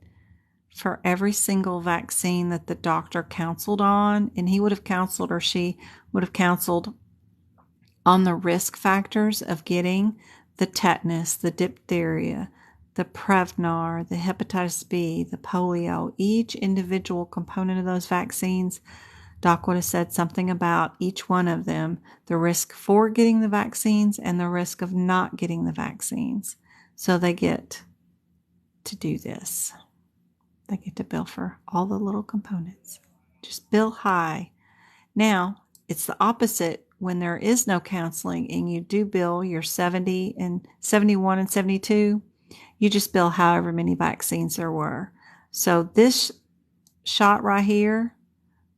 for every single vaccine that the doctor counseled on, and he would have counseled or she would have counseled on the risk factors of getting the tetanus, the diphtheria, the Prevnar, the hepatitis B, the polio, each individual component of those vaccines. Doc would have said something about each one of them, the risk for getting the vaccines and the risk of not getting the vaccines. So they get to do this. They get to bill for all the little components. Just bill high. Now, it's the opposite when there is no counseling and you do bill your 70 and 71 and 72. You just bill however many vaccines there were. So this shot right here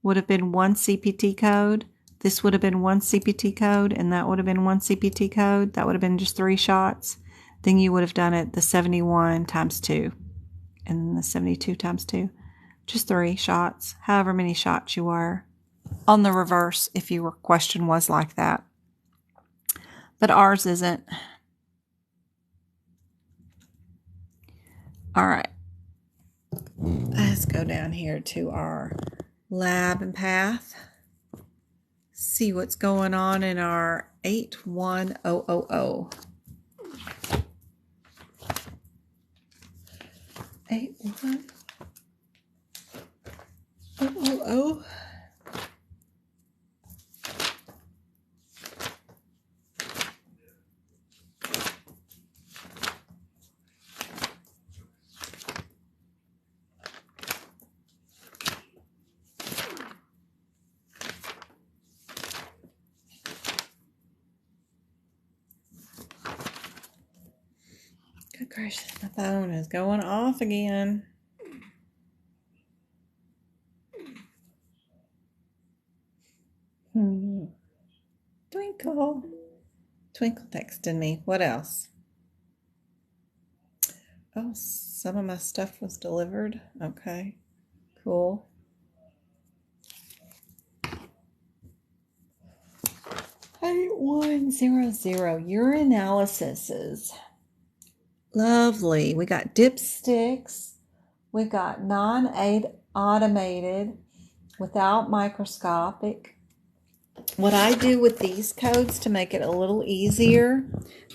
would have been 1 CPT code. This would have been 1 CPT code, and that would have been 1 CPT code. That would have been just 3 shots. Then you would have done it the 71 times 2. And the 72 times 2, just 3 shots, however many shots you were on the reverse if your question was like that. But ours isn't. All right. Let's go down here to our lab and path. See what's going on in our 81000. 81000. Good gracious, my phone is going off again. Twinkle texted me. What else? Oh, some of my stuff was delivered. Okay, cool. 8100 urinalysis. Lovely. We got dipsticks. We got non-automated without microscopic. What I do with these codes to make it a little easier,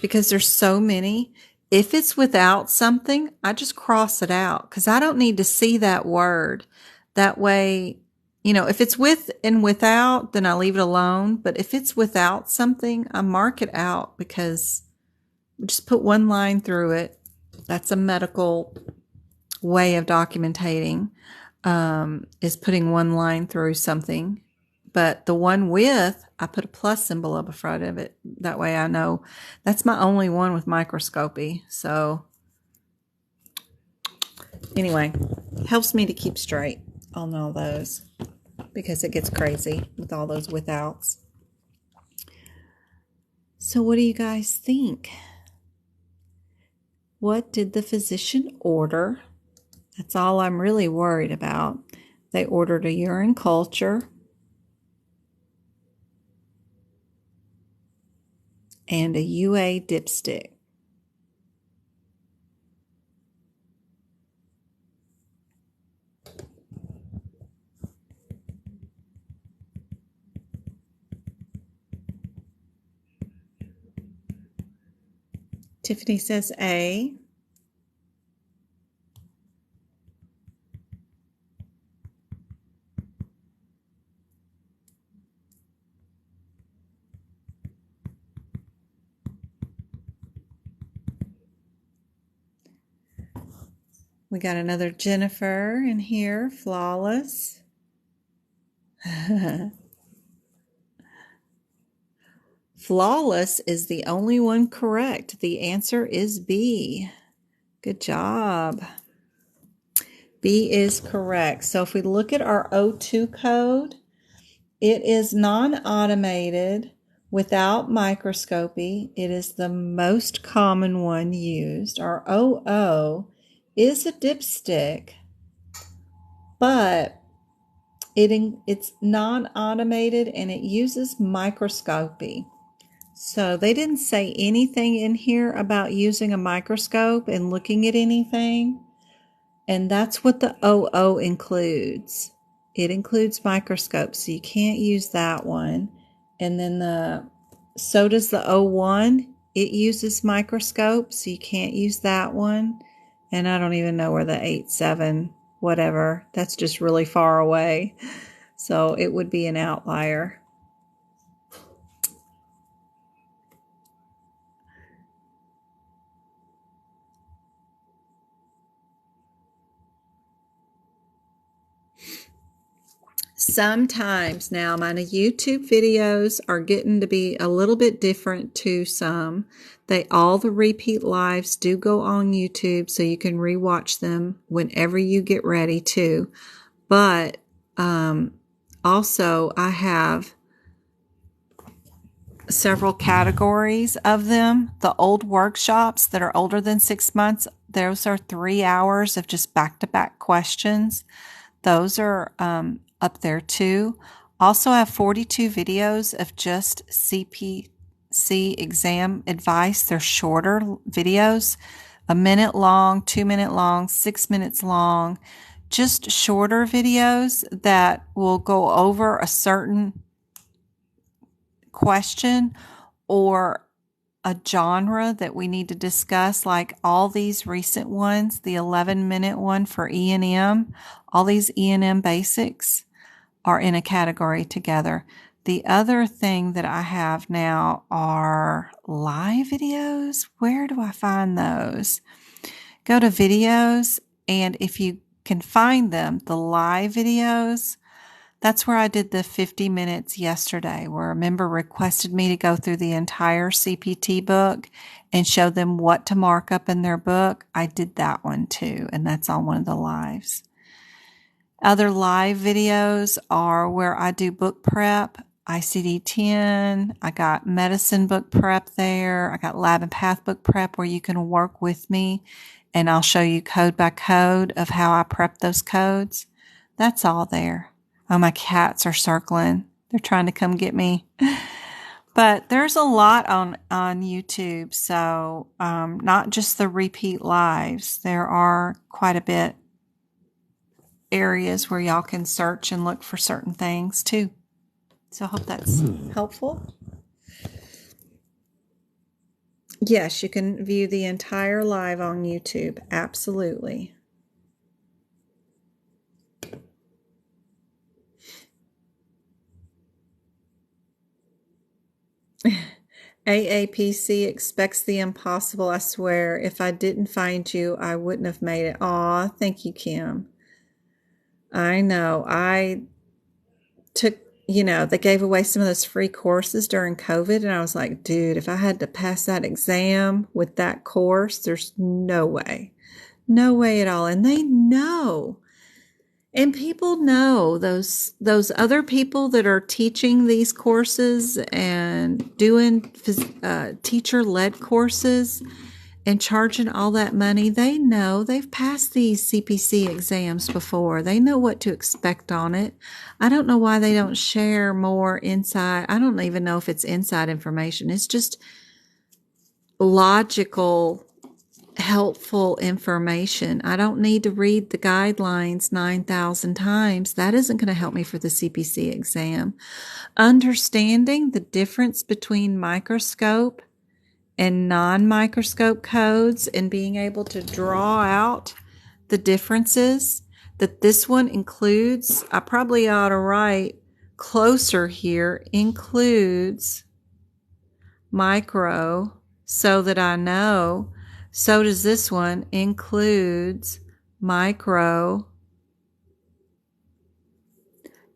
because there's so many, if it's without something, I just cross it out because I don't need to see that word. That way, you know, if it's with and without, then I leave it alone. But if it's without something, I mark it out because just put one line through it. That's a medical way of documenting, is putting one line through something. But the one with, I put a plus symbol up in front of it. That way I know that's my only one with microscopy. So anyway, helps me to keep straight on all those because it gets crazy with all those withouts. So what do you guys think? What did the physician order? That's all I'm really worried about. They ordered a urine culture and a UA dipstick. Tiffany says A. We got another Jennifer in here, flawless. Flawless is the only one correct. The answer is B. Good job. B is correct. So if we look at our O2 code, it is non-automated without microscopy. It is the most common one used. Our OO is a dipstick, but it's non-automated and it uses microscopy. So they didn't say anything in here about using a microscope and looking at anything. And that's what the OO includes. It includes microscopes, so you can't use that one. And then so does the O1. It uses microscopes, so you can't use that one. And I don't even know where the 87, whatever, that's just really far away. So it would be an outlier. Sometimes now my YouTube videos are getting to be a little bit different to some. All the repeat lives do go on YouTube, so you can rewatch them whenever you get ready to. But also I have several categories of them. The old workshops that are older than 6 months, those are 3 hours of just back-to-back questions. Those are up there too. Also, I have 42 videos of just CPC exam advice. They're shorter videos, 1 minute long, 2 minute long, 6 minutes long, just shorter videos that will go over a certain question or a genre that we need to discuss, like all these recent ones, the 11-minute one for E&M, all these E&M basics are in a category together. The other thing that I have now are live videos. Where do I find those? Go to videos, and if you can find them, the live videos, that's where I did the 50 minutes yesterday, where a member requested me to go through the entire CPT book and show them what to mark up in their book. I did that one too, and that's on one of the lives. Other live videos are where I do book prep, ICD-10. I got medicine book prep there. I got lab and path book prep where you can work with me, and I'll show you code by code of how I prep those codes. That's all there. Oh, my cats are circling. They're trying to come get me. But there's a lot on YouTube, so not just the repeat lives. There are quite a bit areas where y'all can search and look for certain things too. So I hope that's helpful. Yes, you can view the entire live on YouTube. Absolutely. AAPC expects the impossible, I swear. If I didn't find you, I wouldn't have made it. Aw, thank you, Kim. I know. I took, they gave away some of those free courses during COVID, and I was like, dude, if I had to pass that exam with that course, there's no way. No way at all. And they know. And people know those other people that are teaching these courses and doing teacher-led courses and charging all that money. They know they've passed these CPC exams before. They know what to expect on it. I don't know why they don't share more inside. I don't even know if it's inside information. It's just logical, helpful information. I don't need to read the guidelines 9,000 times. That isn't going to help me for the CPC exam. Understanding the difference between microscope and non-microscope codes and being able to draw out the differences that this one includes. I probably ought to write closer here, includes micro, so that I know. So does this one, includes micro.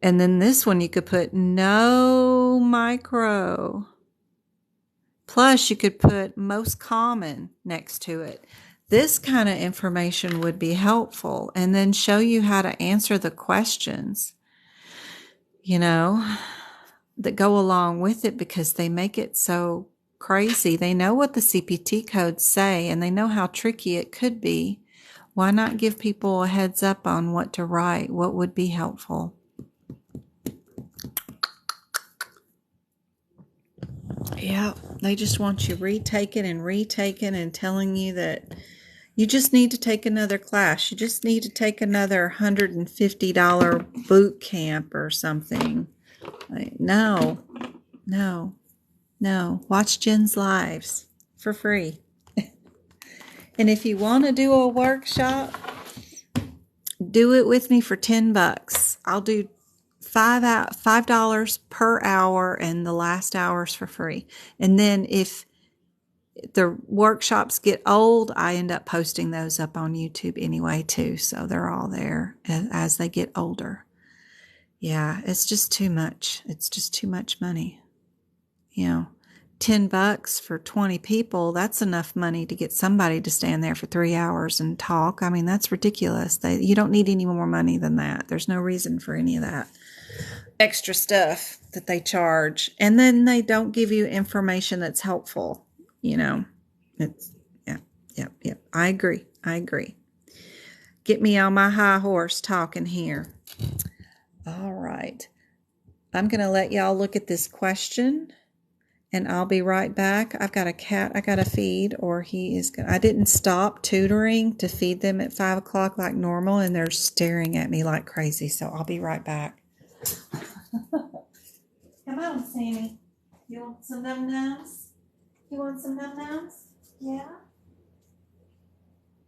And then this one you could put no micro. Plus you could put most common next to it. This kind of information would be helpful, and then show you how to answer the questions, that go along with it, because they make it so crazy. They know what the CPT codes say, and they know how tricky it could be. Why not give people a heads up on what to write? What would be helpful? Yeah, they just want you retaking and telling you that you just need to take another class. You just need to take another $150 boot camp or something. No. Watch Jen's lives for free. And if you want to do a workshop, do it with me for $10. I'll do $5 per hour, and the last hour's for free. And then if the workshops get old, I end up posting those up on YouTube anyway too, so they're all there as they get older. Yeah, it's just too much. It's just too much money. $10 for 20 people, that's enough money to get somebody to stand there for 3 hours and talk. I mean, that's ridiculous. You don't need any more money than that. There's no reason for any of that extra stuff that they charge. And then they don't give you information that's helpful. It's, yeah. I agree. Get me on my high horse talking here. All right. I'm going to let y'all look at this question, and I'll be right back. I've got a cat I got to feed, or I didn't stop tutoring to feed them at 5 o'clock like normal, and they're staring at me like crazy. So I'll be right back. Come on, Sammy. You want some num-nums? Yeah?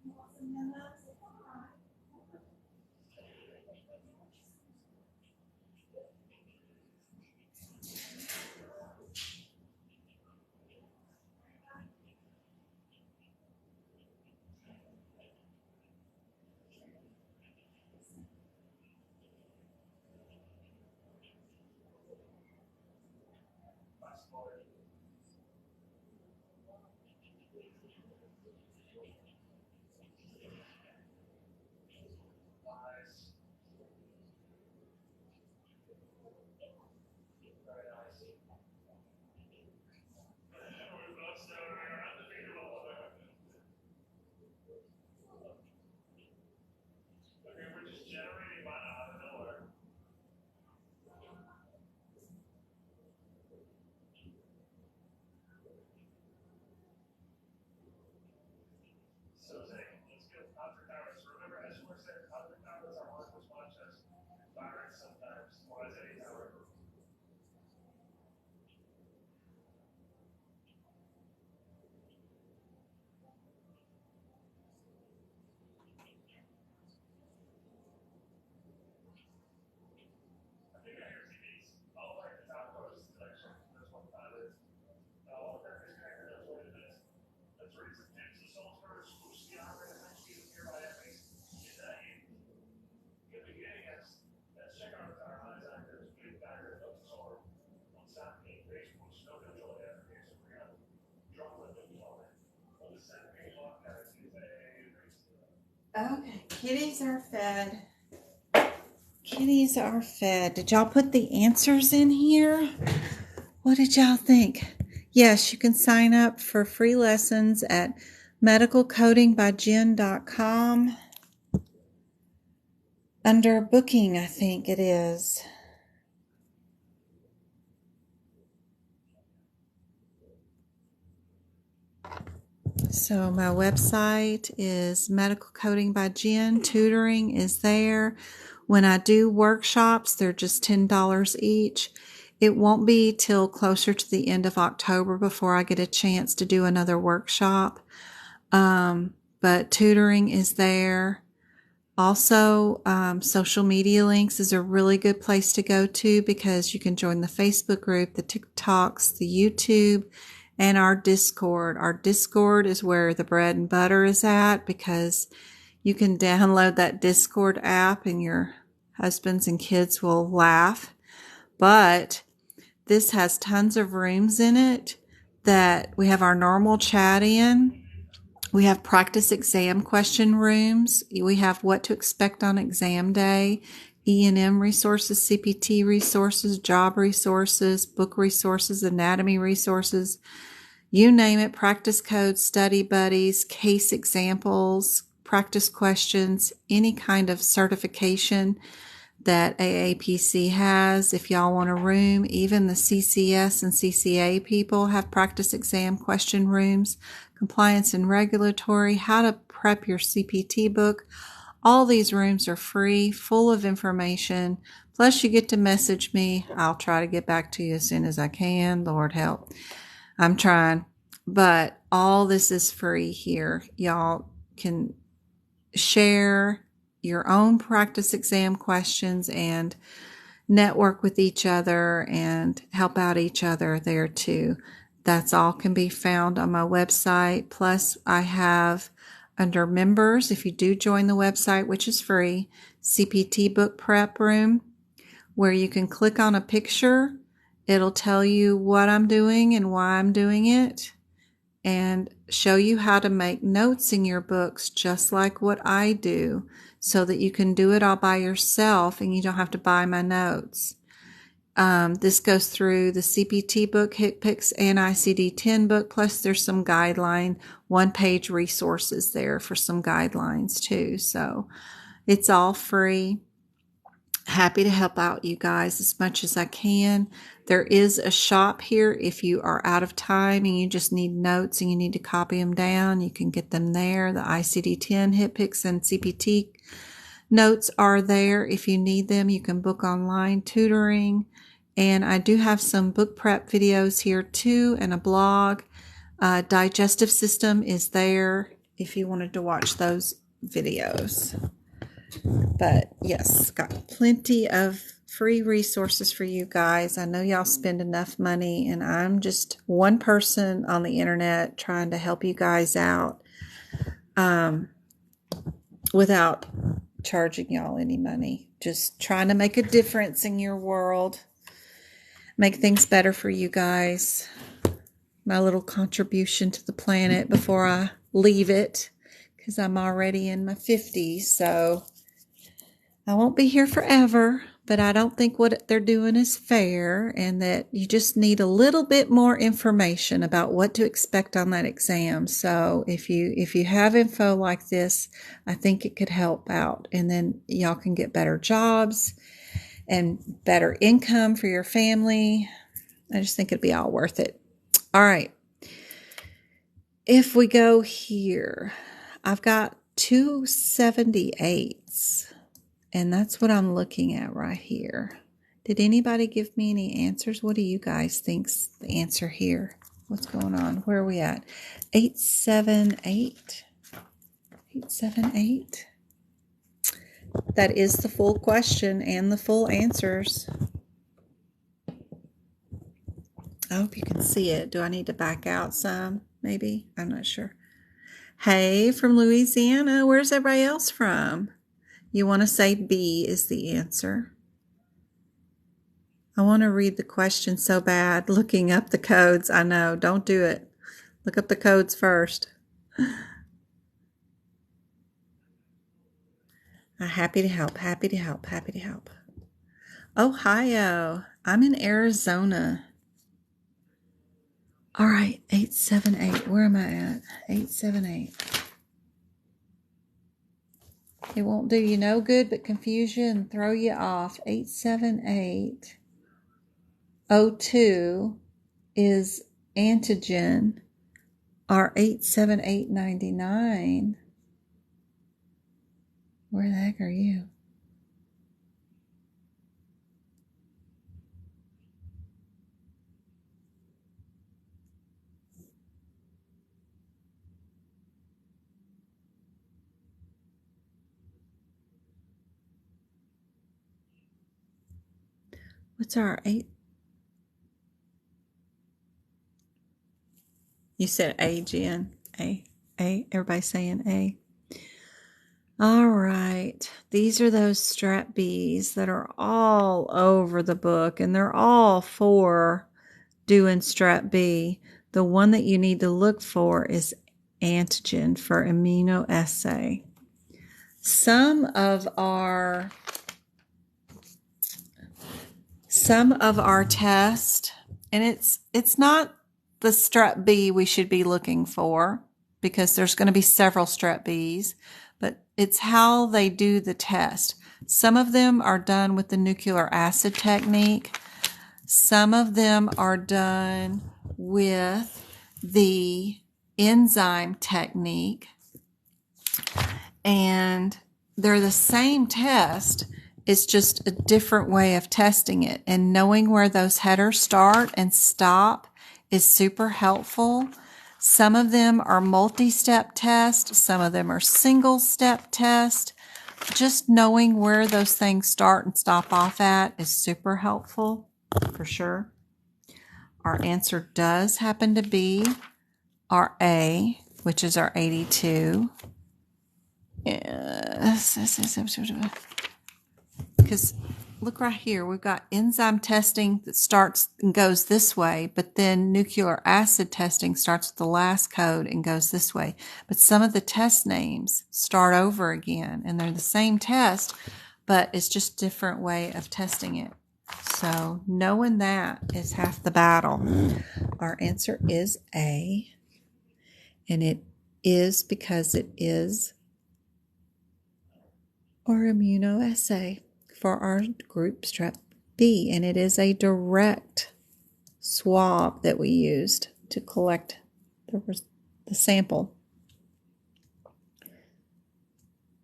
You want some num-nums? Kitties are fed. Kitties are fed. Did y'all put the answers in here? What did y'all think? Yes, you can sign up for free lessons at medicalcodingbyjen.com under booking, I think it is. So my website is Medical Coding by Jen. Tutoring is there. When I do workshops, they're just $10 each. It won't be till closer to the end of October before I get a chance to do another workshop. But tutoring is there. Also, social media links is a really good place to go to because you can join the Facebook group, the TikToks, the YouTube, and our Discord. Our Discord is where the bread and butter is at because you can download that Discord app and your husbands and kids will laugh. But this has tons of rooms in it that we have our normal chat in. We have practice exam question rooms. We have what to expect on exam day, E&M resources, CPT resources, job resources, book resources, anatomy resources, you name it, practice codes, study buddies, case examples, practice questions, any kind of certification that AAPC has. If y'all want a room, even the CCS and CCA people have practice exam question rooms, compliance and regulatory, how to prep your CPT book. All these rooms are free, full of information. Plus you get to message me. I'll try to get back to you as soon as I can. Lord help. I'm trying. But all this is free here. Y'all can share your own practice exam questions and network with each other and help out each other there too. That's all can be found on my website. Plus I have under members, if you do join the website, which is free, CPT book prep room, where you can click on a picture. It'll tell you what I'm doing and why I'm doing it and show you how to make notes in your books just like what I do so that you can do it all by yourself and you don't have to buy my notes. This goes through the CPT book, HCPCS, and ICD-10 book, plus there's some guideline, one-page resources there for some guidelines too. So it's all free. Happy to help out you guys as much as I can. There is a shop here if you are out of time and you just need notes and you need to copy them down. You can get them there. The ICD-10, HCPCS, and CPT notes are there. If you need them, you can book online tutoring. And I do have some book prep videos here too and a blog. Digestive system is there if you wanted to watch those videos. But yes, got plenty of free resources for you guys. I know y'all spend enough money and I'm just one person on the internet trying to help you guys out without charging y'all any money. Just trying to make a difference in your world. Make things better for you guys. My little contribution to the planet before I leave it, because I'm already in my 50s, so I won't be here forever, but I don't think what they're doing is fair and that you just need a little bit more information about what to expect on that exam. So if you have info like this, I think it could help out, and then y'all can get better jobs and better income for your family. I just think it'd be all worth it. All right. If we go here, I've got 278s. And that's what I'm looking at right here. Did anybody give me any answers? What do you guys think's the answer here? What's going on? Where are we at? 878. 878. That is the full question and the full answers. I hope you can see it. Do I need to back out some? Maybe? I'm not sure. Hey, from Louisiana. Where's everybody else from? You want to say B is the answer. I want to read the question so bad. Looking up the codes. I know. Don't do it. Look up the codes first. Happy to help, happy to help, happy to help. Ohio. I'm in Arizona. All right, 878. Where am I at? 878. It won't do you no good but confuse you and throw you off. 87802 is antigen. Our 87899. Where the heck are you? What's our 8? You said A, Jen. A. Everybody's saying A. All right. These are those strap Bs that are all over the book, and they're all for doing strap B. The one that you need to look for is antigen for immunoassay. Some of our tests, and it's not the strep B we should be looking for, because there's going to be several strep Bs, but it's how they do the test. Some of them are done with the nucleic acid technique. Some of them are done with the enzyme technique, and they're the same test. It's just a different way of testing it, and knowing where those headers start and stop is super helpful. Some of them are multi-step tests. Some of them are single-step tests. Just knowing where those things start and stop off at is super helpful, for sure. Our answer does happen to be our A, which is our 82. Because look right here, we've got enzyme testing that starts and goes this way, but then nucleic acid testing starts with the last code and goes this way. But some of the test names start over again, and they're the same test, but it's just a different way of testing it. So knowing that is half the battle. Our answer is A, and it is because it is our immunoassay for our group strep B, and it is a direct swab that we used to collect the sample.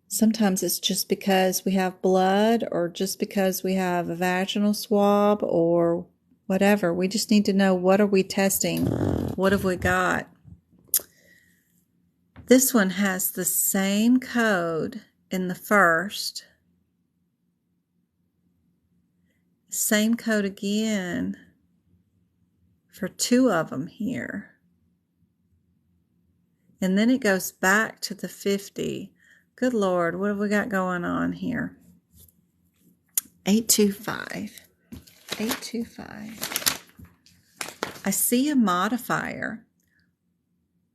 Sometimes it's just because we have blood, or just because we have a vaginal swab, or whatever. We just need to know, what are we testing? What have we got? This one has the same code in the first. Same code again for two of them here. And then it goes back to the 50. Good Lord, what have we got going on here? 825. 825. I see a modifier.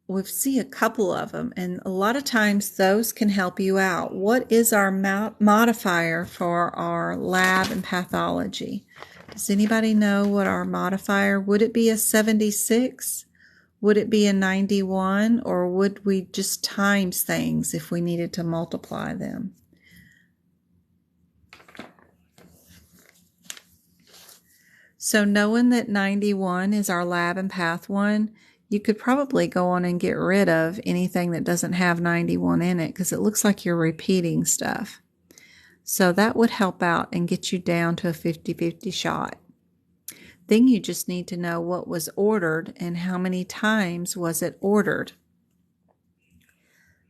We see a couple of them, and a lot of times those can help you out. What is our modifier for our lab and pathology? Does anybody know what our modifier? Would it be a 76? Would it be a 91? Or would we just times things if we needed to multiply them? So knowing that 91 is our lab and path one, you could probably go on and get rid of anything that doesn't have 91 in it, because it looks like you're repeating stuff. So that would help out and get you down to a 50-50 shot. Then you just need to know what was ordered and how many times was it ordered.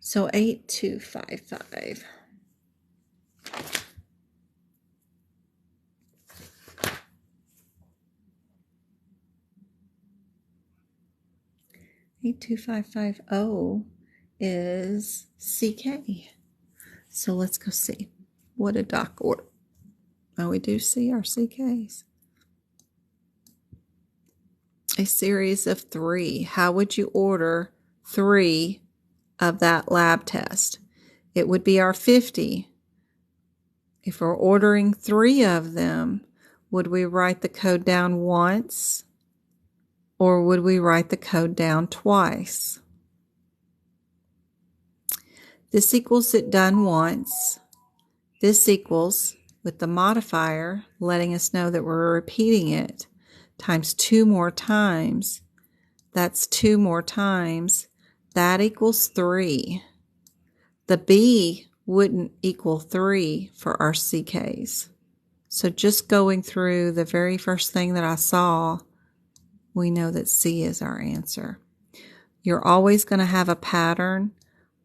So 8255. $82550 is CK. So let's go see. What did Doc order? Oh, we do see our CKs. A series of 3. How would you order 3 of that lab test? It would be our 50, If we're ordering 3 of them, would we write the code down once or would we write the code down twice? This equals it done once. This equals, with the modifier letting us know that we're repeating it, times 2 more times. That's 2 more times. That equals 3. The B wouldn't equal 3 for our CKs. So just going through the very first thing that I saw, we know that C is our answer. You're always going to have a pattern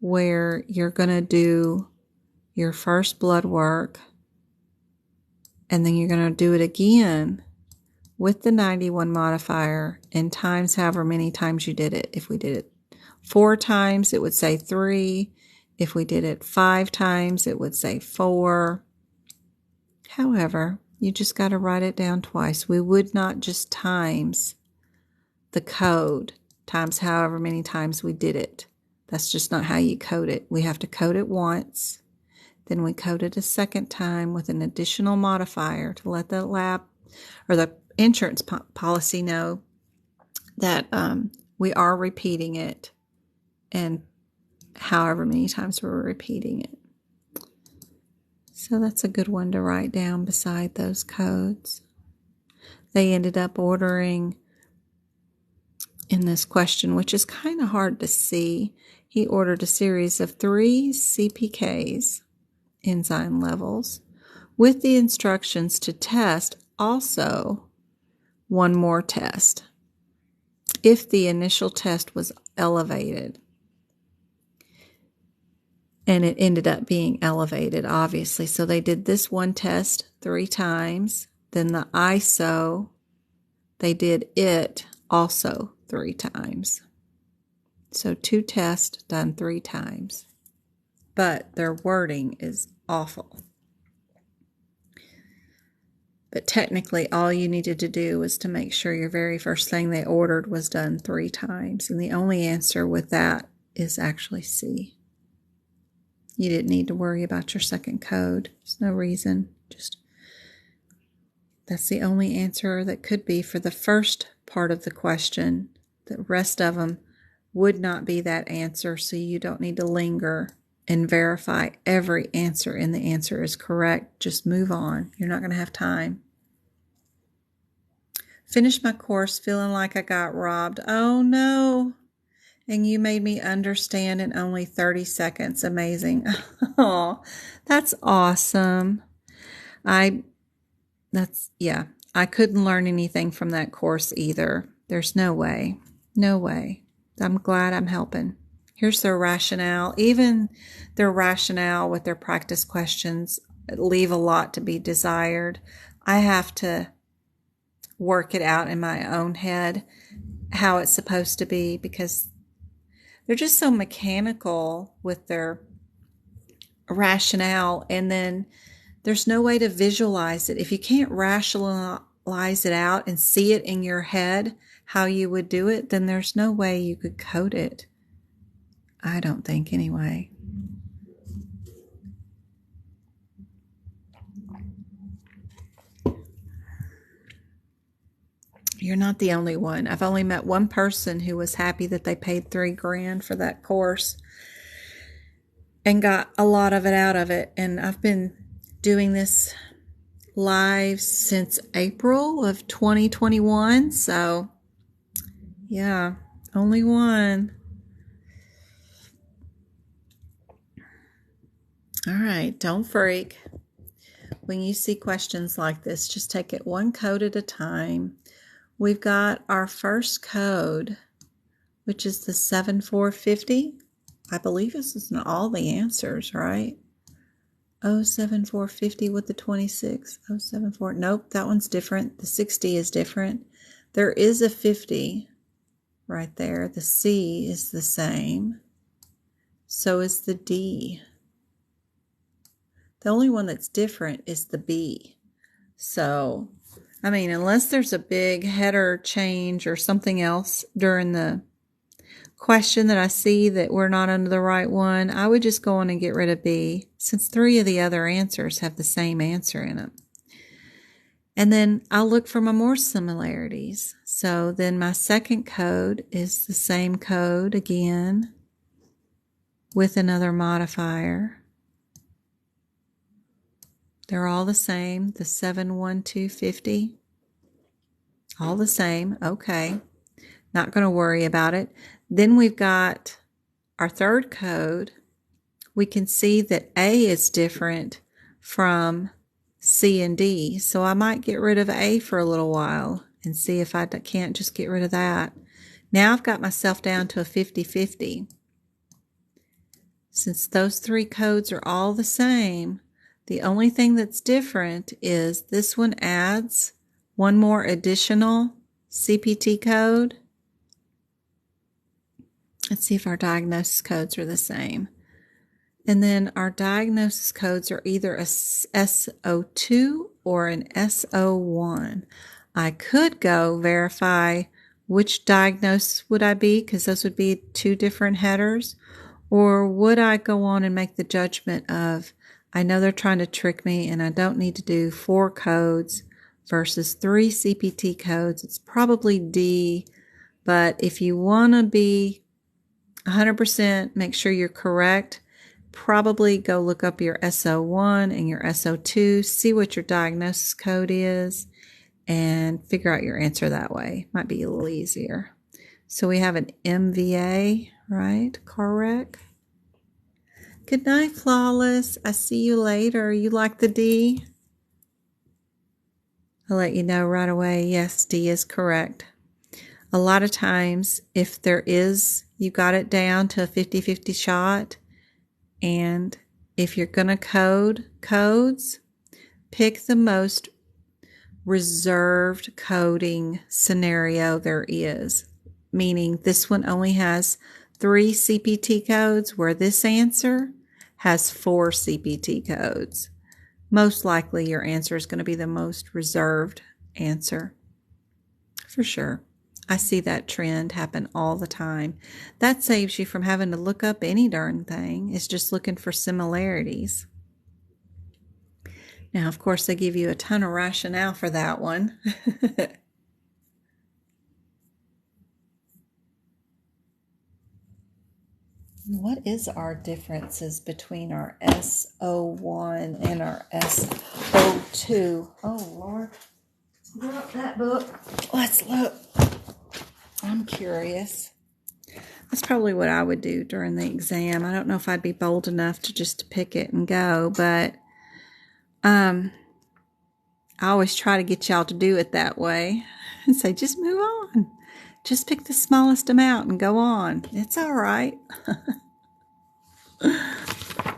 where you're going to do your first blood work and then you're going to do it again with the 91 modifier and times however many times you did it. If we did it 4 times, it would say 3. If we did it 5 times, it would say 4. However, you just got to write it down twice. We would not just times the code times however many times we did it. That's just not how you code it. We have to code it once. Then we code it a second time with an additional modifier to let the lab or the insurance policy know that we are repeating it and however many times we're repeating it. So that's a good one to write down beside those codes. They ended up ordering in this question, which is kind of hard to see. He ordered a series of 3 CPKs, enzyme levels, with the instructions to test also one more test if the initial test was elevated. And it ended up being elevated, obviously. So they did this one test 3 times. Then the ISO, they did it also 3 times. So 2 tests done 3 times. But their wording is awful. But technically, all you needed to do was to make sure your very first thing they ordered was done 3 times. And the only answer with that is actually C. You didn't need to worry about your second code. There's no reason. That's the only answer that could be for the first part of the question. The rest of them would not be that answer, so you don't need to linger and verify every answer and the answer is correct. Just move on. You're not going to have time. Finished my course feeling like I got robbed. Oh no. And you made me understand in only 30 seconds. Amazing. Oh, that's awesome. I couldn't learn anything from that course either. There's no way. No way. I'm glad I'm helping. Here's their rationale. Even their rationale with their practice questions leave a lot to be desired. I have to work it out in my own head how it's supposed to be because they're just so mechanical with their rationale, and then there's no way to visualize it. If you can't rationalize it out and see it in your head how you would do it, then there's no way you could code it. I don't think anyway. You're not the only one. I've only met one person who was happy that they paid $3,000 for that course and got a lot of it out of it. And I've been doing this live since April of 2021. So yeah, only one. All right, don't freak. When you see questions like this, just take it one code at a time. We've got our first code, which is the 7450. I believe this is in all the answers, right? 07450 with the 26. 074. Nope, that one's different. The 60 is different. There is a 50 right there. The C is the same. So is the D. The only one that's different is the B. So, I mean, unless there's a big header change or something else during the question that I see that we're not under the right one, I would just go on and get rid of B, since 3 of the other answers have the same answer in them. And then I'll look for my more similarities. So then my second code is the same code again with another modifier. They're all the same, the 71250. All the same, okay. Not going to worry about it. Then we've got our third code. We can see that A is different from C and D. So I might get rid of A for a little while and see if I can't just get rid of that. Now I've got myself down to a 50-50. Since those 3 codes are all the same, the only thing that's different is this one adds one more additional CPT code. Let's see if our diagnosis codes are the same. And then our diagnosis codes are either a SO2 or an SO1. I could go verify which diagnosis would I be, because those would be 2 different headers. Or would I go on and make the judgment of, I know they're trying to trick me and I don't need to do 4 codes versus 3 CPT codes. It's probably D, but if you want to be 100% make sure you're correct, probably go look up your SO1 and your SO2, see what your diagnosis code is, and figure out your answer that way. Might be a little easier. So we have an MVA, right? Correct. Good night, Flawless. I see you later. You like the D? I'll let you know right away. Yes, D is correct. A lot of times, if there is, you got it down to a 50-50 shot, and if you're going to code codes, pick the most reserved coding scenario there is, meaning this one only has 3 CPT codes where this answer has 4 CPT codes. Most likely your answer is going to be the most reserved answer. For sure. I see that trend happen all the time. That saves you from having to look up any darn thing. It's just looking for similarities. Now, of course, they give you a ton of rationale for that one. What is our differences between our SO1 and our SO2? Oh, Lord. Look up that book. Let's look. I'm curious. That's probably what I would do during the exam. I don't know if I'd be bold enough to just pick it and go, but I always try to get y'all to do it that way and say, just move on. Just pick the smallest amount and go on. It's all right.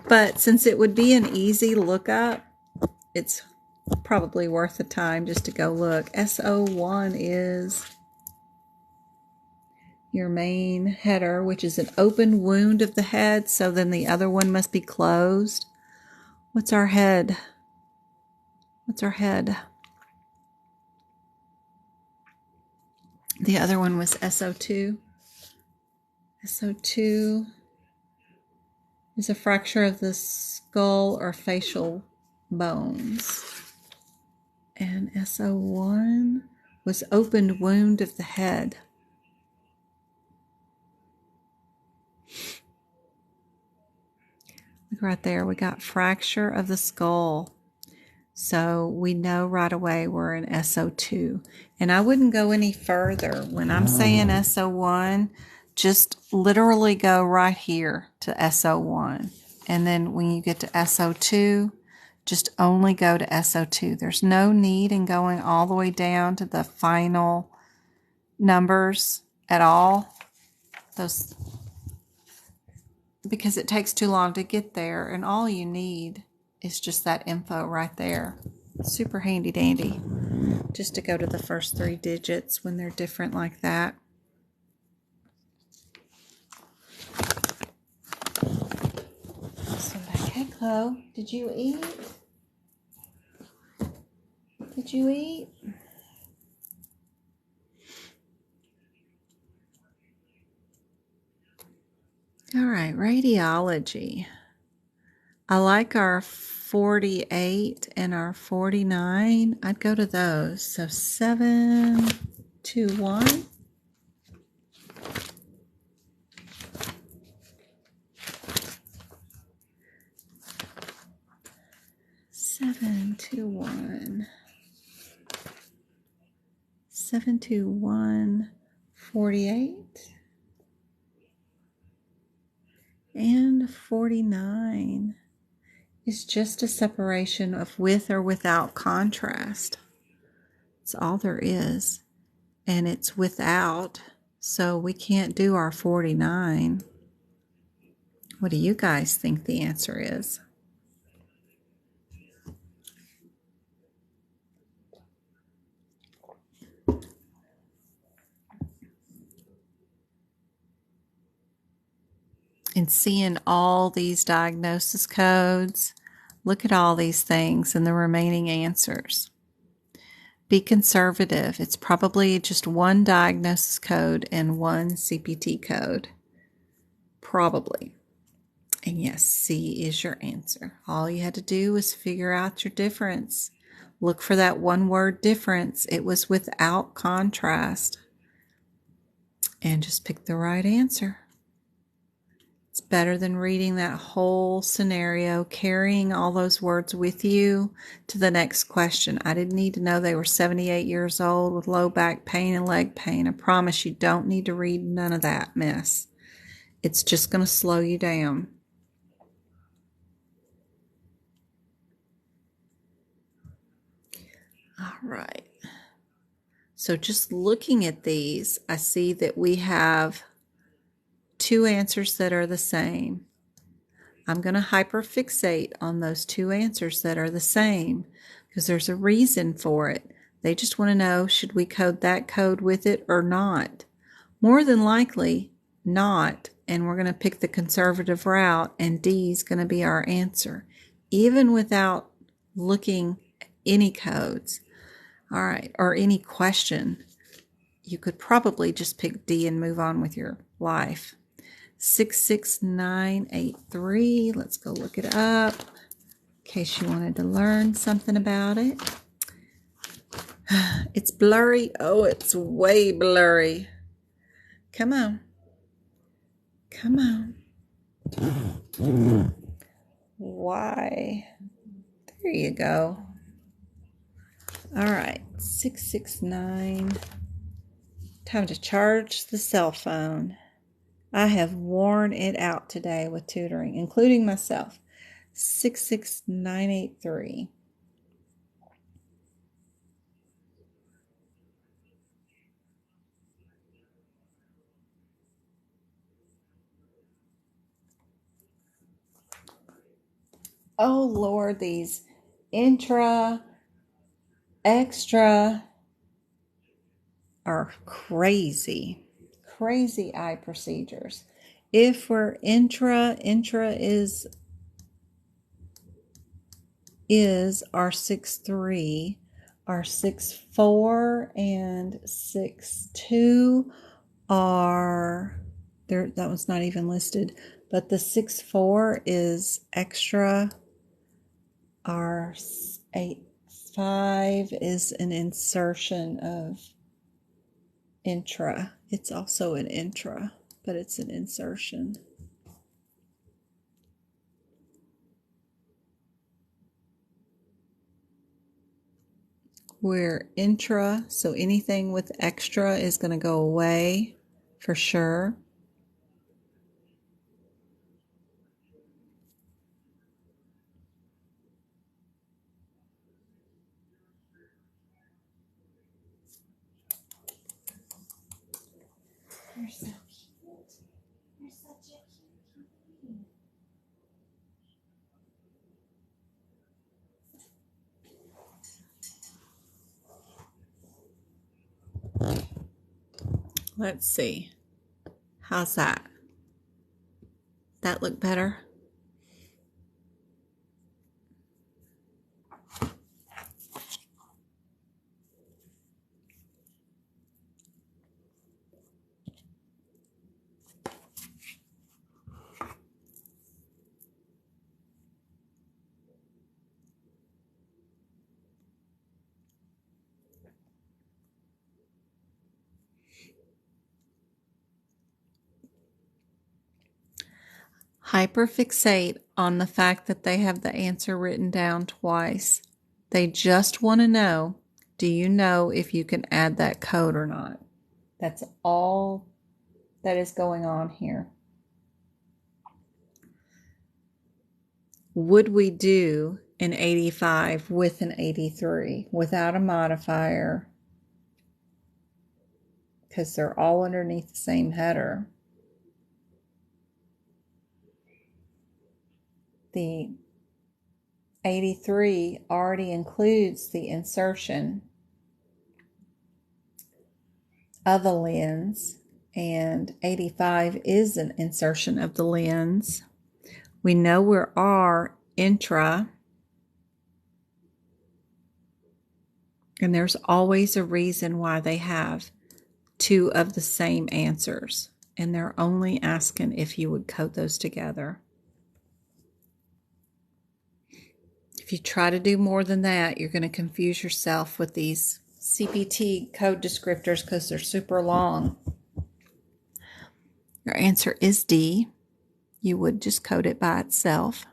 But since it would be an easy lookup, it's probably worth the time just to go look. SO1 is your main header, which is an open wound of the head, so then the other one must be closed. What's our head? What's our head? The other one was SO2. SO2 is a fracture of the skull or facial bones. And SO1 was open wound of the head. Look right there, we got fracture of the skull. So we know right away we're in SO2. And I wouldn't go any further. When I'm saying SO1, just literally go right here to SO1. And then when you get to SO2, just only go to SO2. There's no need in going all the way down to the final numbers at all. Those, because it takes too long to get there, and all you need is just that info right there. Super handy dandy just to go to the first 3 digits when they're different like that. So hey Chloe, did you eat? Did you eat? All right, radiology. I like our 48 and our 49. I'd go to those. So 721. 721. 721. 48. And 49 is just a separation of with or without contrast. That's all there is. And it's without, so we can't do our 49. What do you guys think the answer is? And seeing all these diagnosis codes, look at all these things and the remaining answers. Be conservative. It's probably just one diagnosis code and one CPT code. Probably. And yes, C is your answer. All you had to do was figure out your difference. Look for that one word difference. It was without contrast. And just pick the right answer. It's better than reading that whole scenario, carrying all those words with you to the next question. I didn't need to know they were 78 years old with low back pain and leg pain. I promise you don't need to read none of that mess. It's just going to slow you down. All right. So just looking at these, I see that we have two answers that are the same. I'm going to hyperfixate on those two answers that are the same because there's a reason for it. They just want to know, should we code that code with it or not? More than likely, not, and we're going to pick the conservative route, and D is going to be our answer, even without looking at any codes. All right, or any question. You could probably just pick D and move on with your life. 66983. Let's go look it up in case you wanted to learn something about it. It's blurry. Oh, it's way blurry. Come on. Come on. Why? There you go. All right. 669. Time to charge the cell phone. I have worn it out today with tutoring, including myself. 66983. Oh Lord, these intra, extra are crazy. Crazy eye procedures. If we're intra is our 6'3", our 6'4", and 6'2" are there. That one's not even listed, but the 6'4" is extra. Our 8'5" is an insertion of intra. It's also an intra, but it's an insertion. We're intra, so anything with extra is going to go away for sure. You're so cute. You're such a cutie. Let's see. How's that? That look better? hyperfixate on the fact that they have the answer written down twice. They just want to know, do you know if you can add that code or not? That's all that is going on here. Would we do an 85 with an 83 without a modifier? Because they're all underneath the same header. The 83 already includes the insertion of a lens, and 85 is an insertion of the lens. We know where R intra, and there's always a reason why they have two of the same answers, and they're only asking if you would code those together. If you try to do more than that, you're going to confuse yourself with these CPT code descriptors because they're super long. Your answer is D. You would just code it by itself.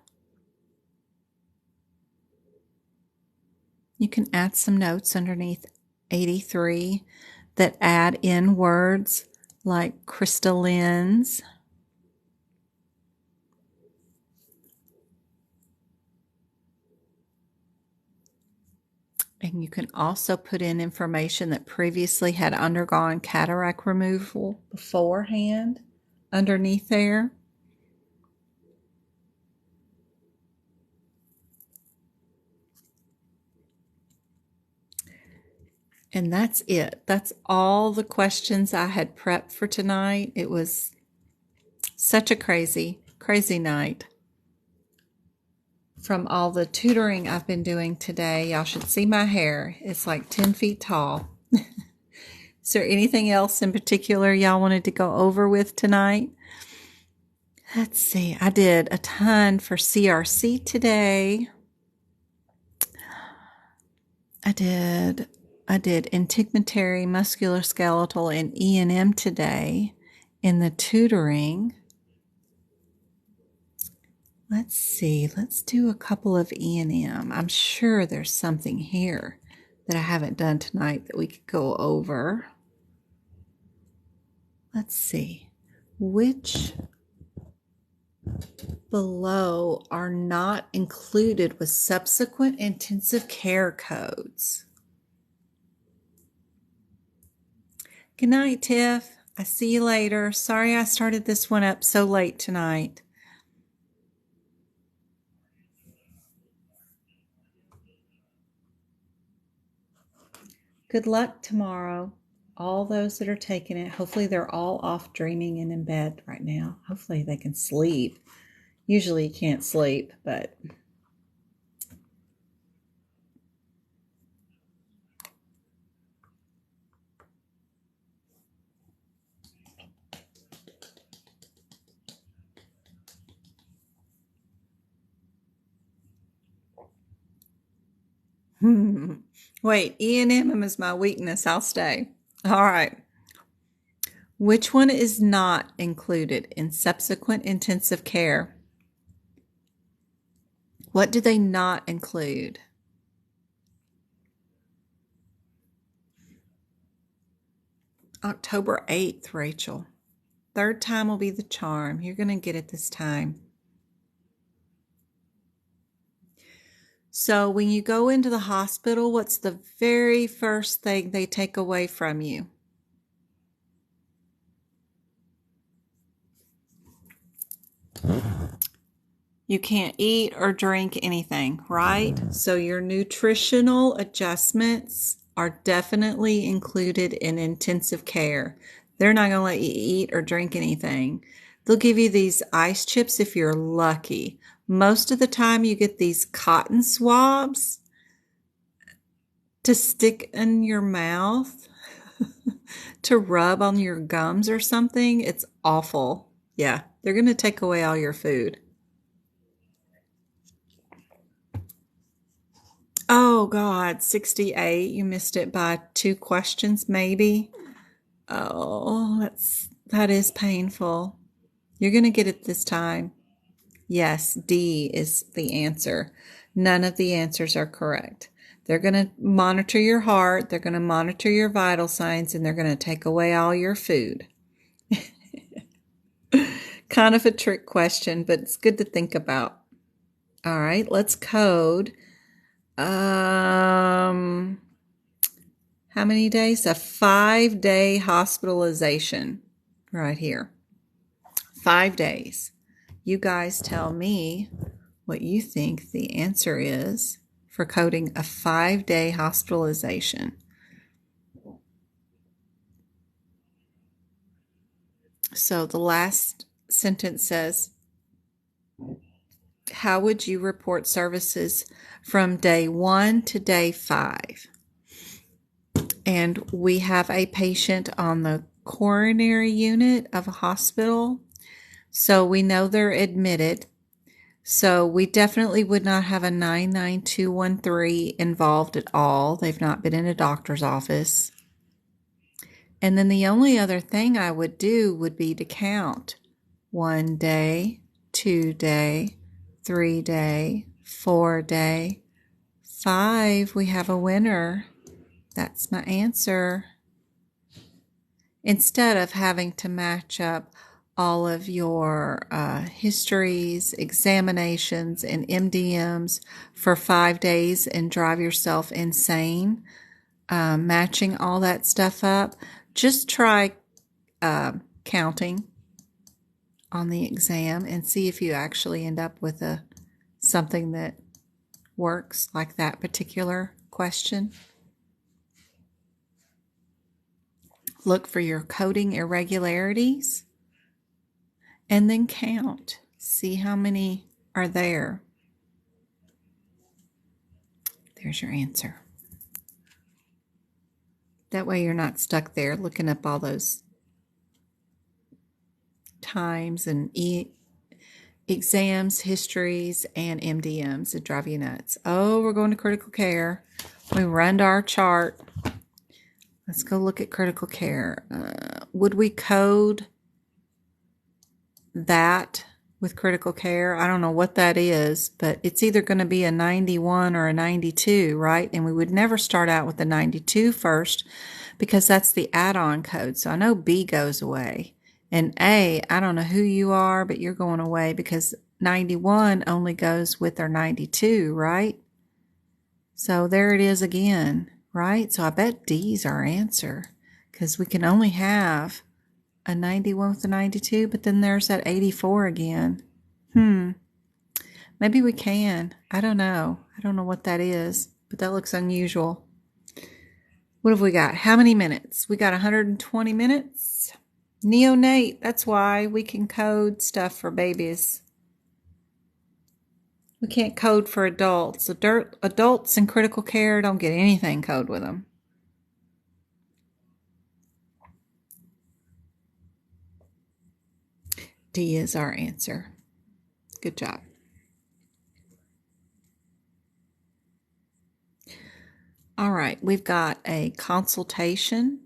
You can add some notes underneath 83 that add in words like crystallines, and you can also put in information that previously had undergone cataract removal beforehand underneath there. And that's it. That's all the questions I had prepped for tonight. It was such a crazy, crazy night. From all the tutoring I've been doing today, y'all should see my hair. It's like 10 feet tall. Is there anything else in particular y'all wanted to go over with tonight? Let's see. I did a ton for CRC today. I did integumentary, musculoskeletal, and E&M today in the tutoring. Let's see. Let's do a couple of E&M. I'm sure there's something here that I haven't done tonight that we could go over. Let's see. Which below are not included with subsequent intensive care codes? Good night, Tiff. I see you later. Sorry I started this one up so late tonight. Good luck tomorrow. All those that are taking it, hopefully they're all off dreaming and in bed right now. Hopefully they can sleep. Usually you can't sleep, but wait, E&M is my weakness. I'll stay. All right. Which one is not included in subsequent intensive care? What do they not include? October 8th, Rachel. Third time will be the charm. You're going to get it this time. So when you go into the hospital, what's the very first thing they take away from you? You can't eat or drink anything, right? So your nutritional adjustments are definitely included in intensive care. They're not going to let you eat or drink anything. They'll give you these ice chips if you're lucky. Most of the time you get these cotton swabs to stick in your mouth to rub on your gums or something. It's awful. Yeah, they're going to take away all your food. Oh God, 68. You missed it by 2 questions maybe. Oh, that is painful. You're going to get it this time. Yes, D is the answer. None of the answers are correct. They're going to monitor your heart, they're going to monitor your vital signs, and they're going to take away all your food. Kind of a trick question, but it's good to think about. All right, let's code. How many days? A 5-day hospitalization right here. 5 days. You guys tell me what you think the answer is for coding a 5-day hospitalization. So the last sentence says, how would you report services from day 1 to day 5? And we have a patient on the coronary unit of a hospital, so we know they're admitted. So we definitely would not have a 99213 involved at all. They've not been in a doctor's office. And then the only other thing I would do would be to count 1 day, 2 day, 3 day, 4 day, 5. We have a winner. That's my answer. Instead of having to match up all of your histories, examinations, and MDMs for 5 days and drive yourself insane, matching all that stuff up, just try counting on the exam and see if you actually end up with something that works like that particular question. Look for your coding irregularities and then count. See how many are there. There's your answer. That way you're not stuck there looking up all those times and exams, histories, and MDMs that drive you nuts. Oh, we're going to critical care. We run to our chart. Let's go look at critical care. Would we code that with critical care? I don't know what that is, but it's either going to be a 91 or a 92, right? And we would never start out with the 92 first because that's the add-on code. So I know B goes away. And A, I don't know who you are, but you're going away because 91 only goes with our 92, right? So there it is again, right? So I bet D's our answer because we can only have a 91 with a 92, but then there's that 84 again. Maybe we can. I don't know. I don't know what that is, but that looks unusual. What have we got? How many minutes? We got 120 minutes. Neonate, that's why we can code stuff for babies. We can't code for adults. Adults in critical care don't get anything code with them. D is our answer. Good job. All right, we've got a consultation.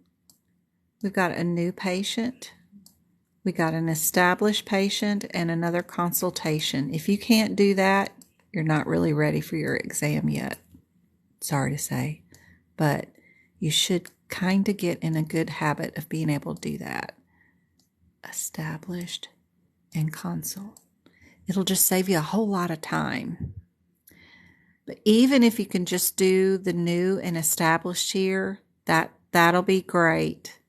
We've got a new patient. We got an established patient and another consultation. If you can't do that, you're not really ready for your exam yet. Sorry to say, but you should kind of get in a good habit of being able to do that. Established and consult. It'll just save you a whole lot of time. But even if you can just do the new and established here, that'll be great.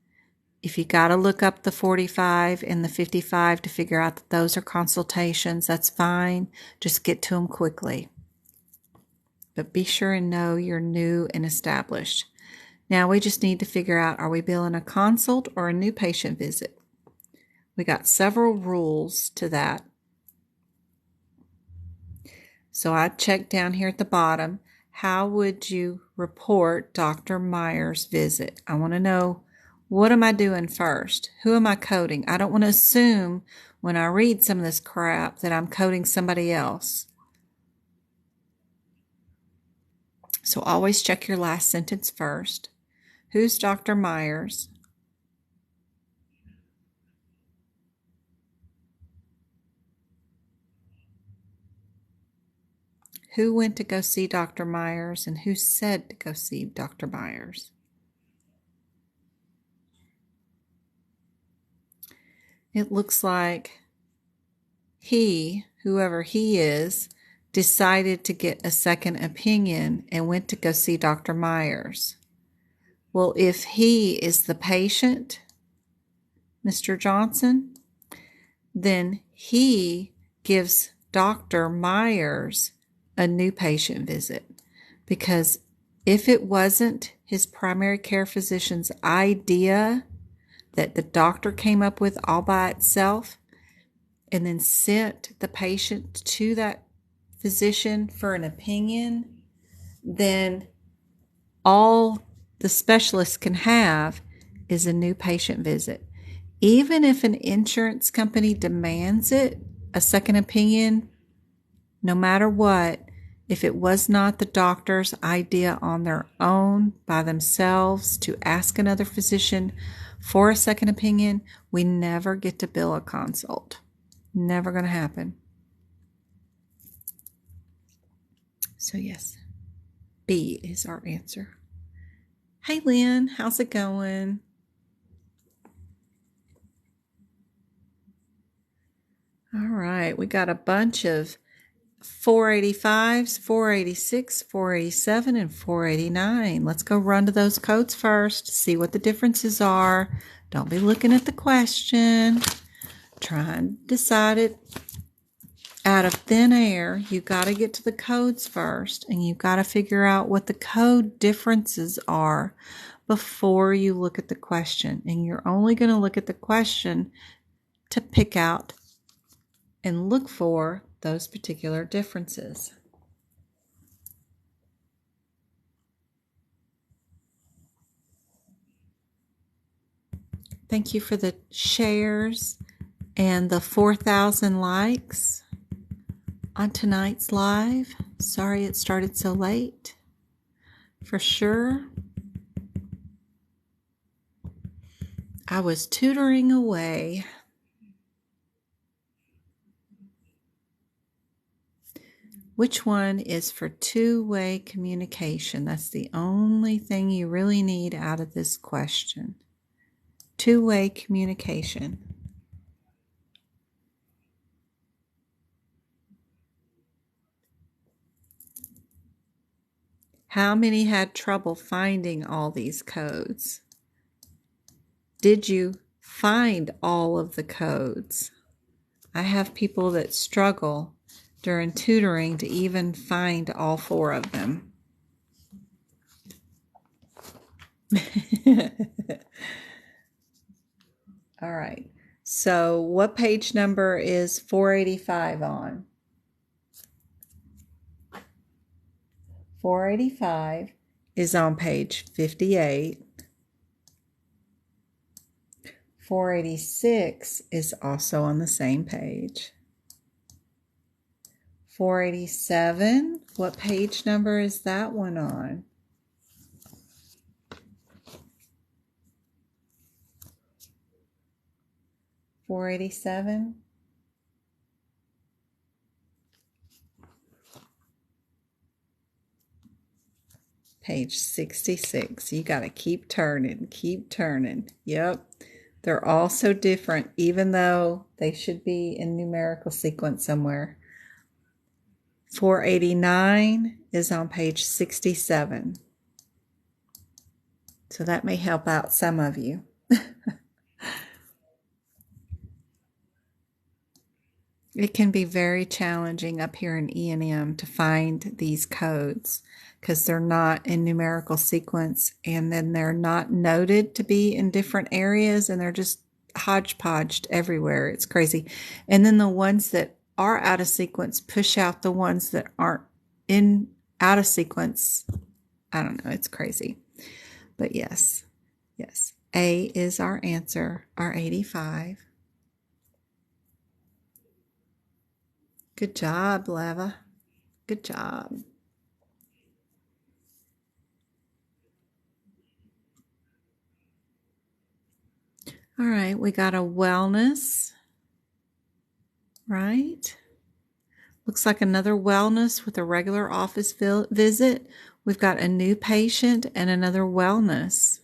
If you got to look up the 45 and the 55 to figure out that those are consultations, that's fine. Just get to them quickly. But be sure and know you're new and established. Now we just need to figure out, are we billing a consult or a new patient visit? We got several rules to that. So I checked down here at the bottom, how would you report Dr. Meyer's visit? I want to know, what am I doing first? Who am I coding? I don't want to assume when I read some of this crap that I'm coding somebody else. So always check your last sentence first. Who's Dr. Myers? Who went to go see Dr. Myers and who said to go see Dr. Myers? It looks like he, whoever he is, decided to get a second opinion and went to go see Dr. Myers. Well, if he is the patient, Mr. Johnson, then he gives Dr. Myers a new patient visit, because if it wasn't his primary care physician's idea that the doctor came up with all by itself and then sent the patient to that physician for an opinion, then all the specialist can have is a new patient visit. Even if an insurance company demands it, a second opinion, no matter what, if it was not the doctor's idea on their own by themselves to ask another physician for a second opinion, we never get to bill a consult. Never going to happen. So yes, B is our answer. Hey Lynn, how's it going? All right, we got a bunch of 485s, 486, 487, and 489. Let's go run to those codes first, see what the differences are. Don't be looking at the question. Try and decide it out of thin air. You got to get to the codes first, and you got to figure out what the code differences are before you look at the question. And you're only going to look at the question to pick out and look for those particular differences. Thank you for the shares and the 4,000 likes on tonight's live. Sorry it started so late. For sure, I was tutoring away. Which one is for two-way communication? That's the only thing you really need out of this question. Two-way communication. How many had trouble finding all these codes? Did you find all of the codes? I have people that struggle during tutoring to even find all 4 of them. All right. So what page number is 485 on? 485 is on page 58. 486 is also on the same page. 487, what page number is that one on? $487. Page 66. You got to keep turning, keep turning. Yep. They're all so different, even though they should be in numerical sequence somewhere. 489 is on page 67. So that may help out some of you. It can be very challenging up here in E&M to find these codes because they're not in numerical sequence, and then they're not noted to be in different areas, and they're just hodgepodged everywhere. It's crazy. And then the ones that are out of sequence push out the ones that aren't out of sequence. I don't know. It's crazy. But yes. A is our answer, our 85. Good job, Leva. Good job. All right, we got a wellness, right? Looks like another wellness with a regular office visit. We've got a new patient and another wellness.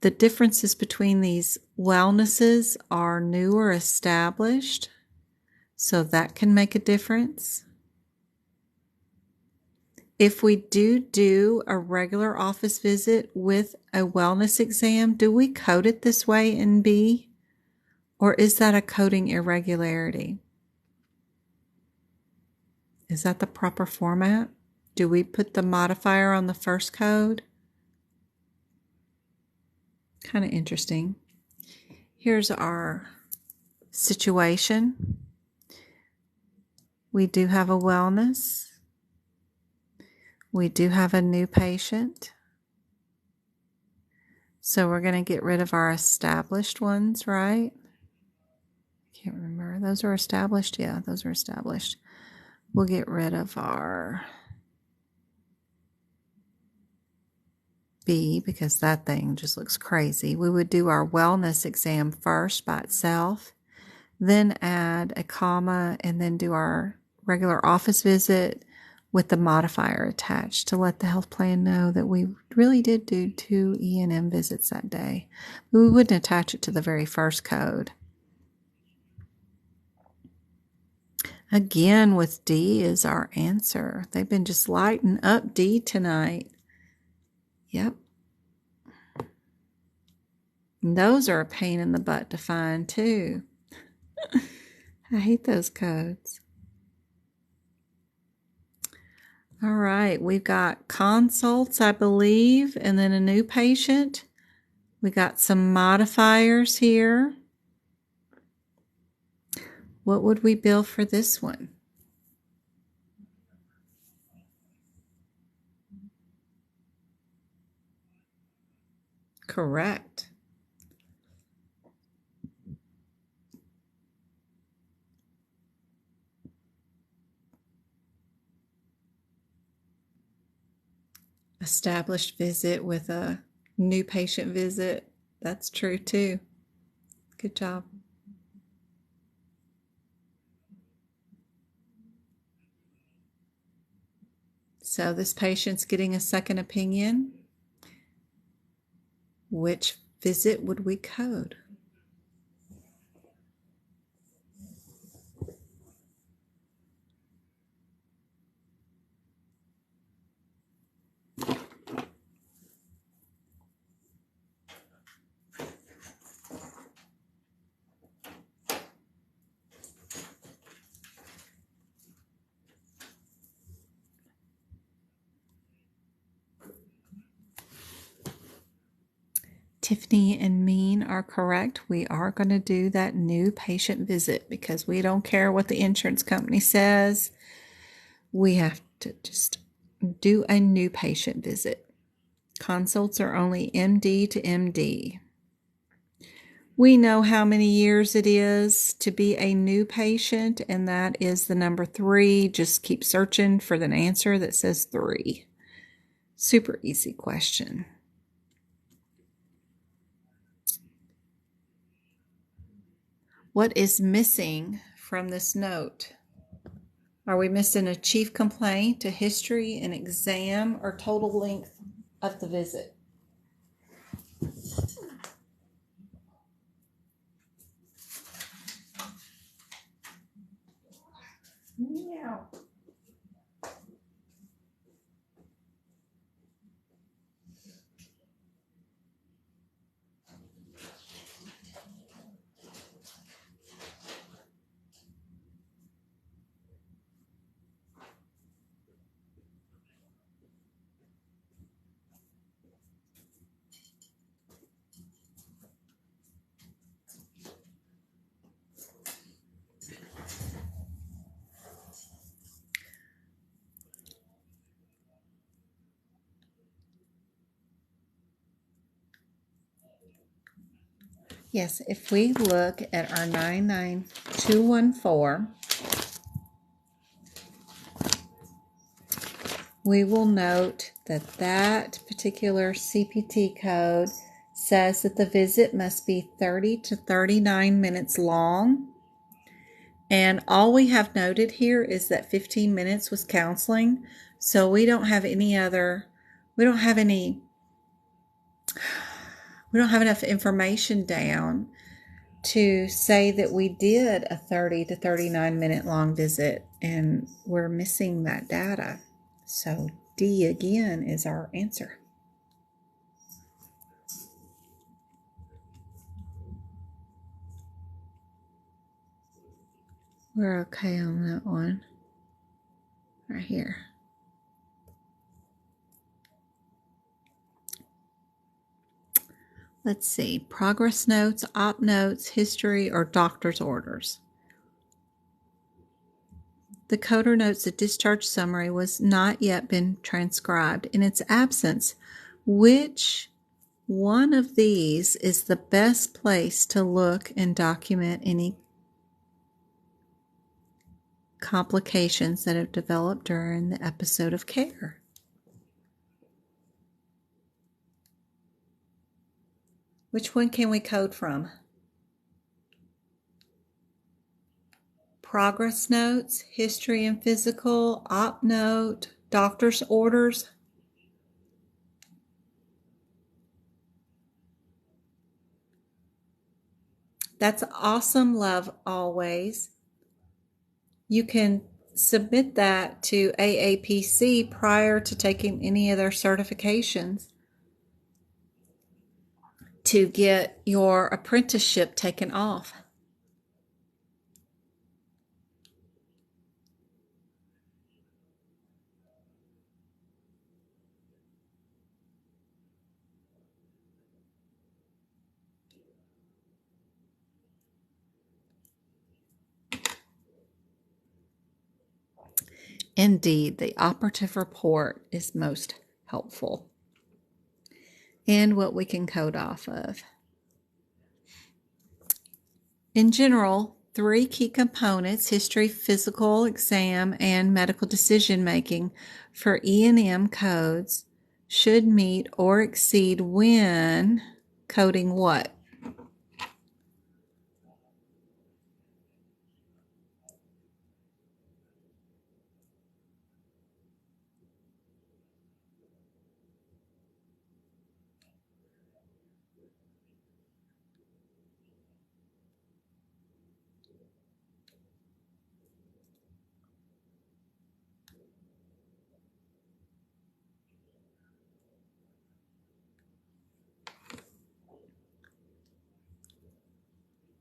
The differences between these wellnesses are new or established, so that can make a difference. If we do a regular office visit with a wellness exam, do we code it this way in B? Or is that a coding irregularity? Is that the proper format? Do we put the modifier on the first code? Kind of interesting. Here's our situation. We do have a wellness. We do have a new patient. So we're going to get rid of our established ones, right? I can't remember. Those are established? Yeah, those are established. We'll get rid of our B because that thing just looks crazy. We would do our wellness exam first by itself, then add a comma, and then do our regular office visit with the modifier attached to let the health plan know that we really did do 2 E&M visits that day. But we wouldn't attach it to the very first code. Again, with D is our answer. They've been just lighting up D tonight. Yep. And those are a pain in the butt to find too. I hate those codes. All right, we've got consults, I believe, and then a new patient. We got some modifiers here. What would we bill for this one? Correct. Established visit with a new patient visit. That's true too. Good job. So this patient's getting a second opinion. Which visit would we code? Tiffany and Mean are correct. We are going to do that new patient visit because we don't care what the insurance company says. We have to just do a new patient visit. Consults are only MD to MD. We know how many years it is to be a new patient, and that is the number 3. Just keep searching for an answer that says 3. Super easy question. What is missing from this note? Are we missing a chief complaint, a history, an exam, or total length of the visit? Yeah. Yes, if we look at our 99214, we will note that that particular CPT code says that the visit must be 30 to 39 minutes long And all we have noted here is that 15 minutes was counseling. So we don't have any other, we don't have any, we don't have enough information down to say that we did a 30 to 39 minute long visit, and we're missing that data. So D again is our answer. We're okay on that one right here. Let's see, progress notes, op notes, history, or doctor's orders. The coder notes the discharge summary was not yet been transcribed. In its absence, which one of these is the best place to look and document any complications that have developed during the episode of care? Which one can we code from? Progress notes, history and physical, op note, doctor's orders. That's awesome, love, always. You can submit that to AAPC prior to taking any of their certifications to get your apprenticeship taken off. Indeed, the operative report is most helpful and what we can code off of. In general, 3 key components, history, physical exam, and medical decision making for E&M codes should meet or exceed when coding what?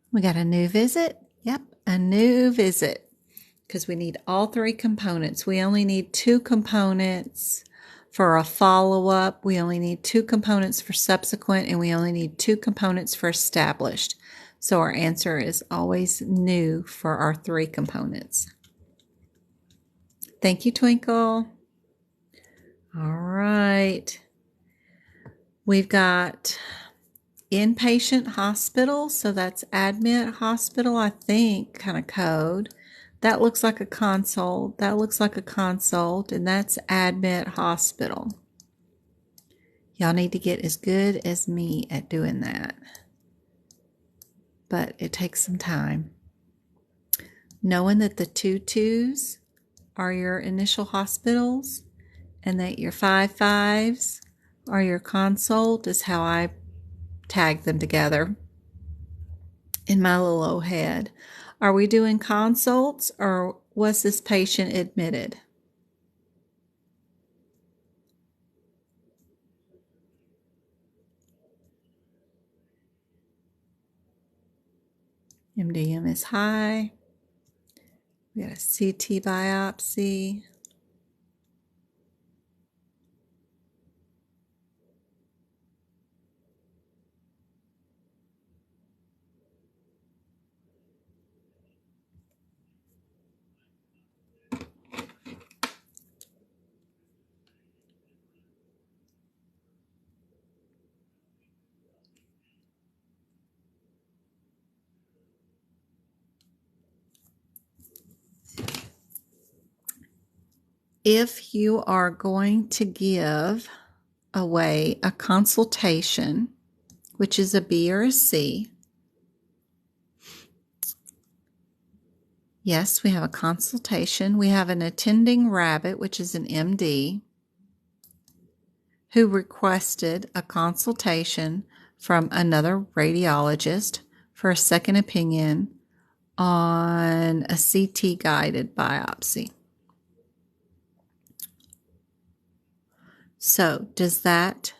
We got a new visit? Yep, a new visit, because we need all 3 components. We only need 2 components for a follow-up. We only need 2 components for subsequent, and we only need 2 components for established. So our answer is always new for our 3 components. Thank you, Twinkle. All right. We've got inpatient hospital, so that's admit hospital, I think, kind of code. That looks like a consult. That looks like a consult, and that's admit hospital. Y'all need to get as good as me at doing that, but it takes some time. Knowing that the 2 2s are your initial hospitals and that your 5 5s are your consult is how I tag them together in my little old head. Are we doing consults, or was this patient admitted? MDM is high. We got a CT biopsy. If you are going to give away a consultation, which is a B or a C, Yes, we have a consultation. We have an attending rabbit, which is an MD, who requested a consultation from another radiologist for a second opinion on a CT guided biopsy. So, does that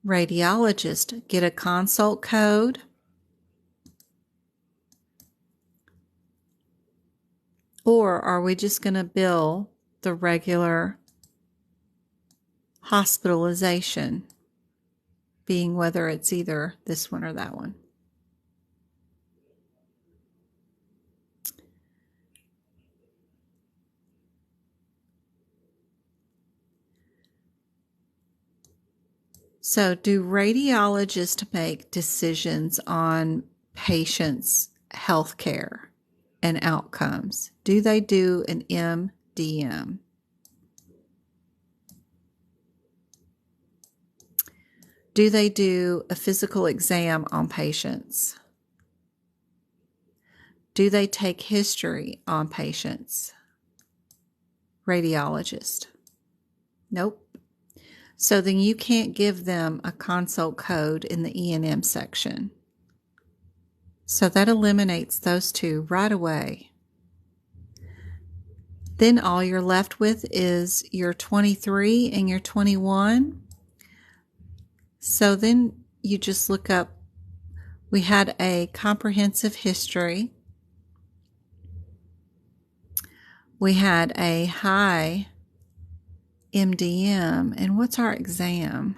radiologist get a consult code? Or are we just going to bill the regular hospitalization, being whether it's either this one or that one? So, do radiologists make decisions on patients' health care and outcomes? Do they do an MDM? Do they do a physical exam on patients? Do they take history on patients? Radiologist? Nope. So then you can't give them a consult code in the E&M section. So that eliminates those two right away. Then all you're left with is your 23 and your 21. So then you just look up, we had a comprehensive history. We had a high MDM, and what's our exam?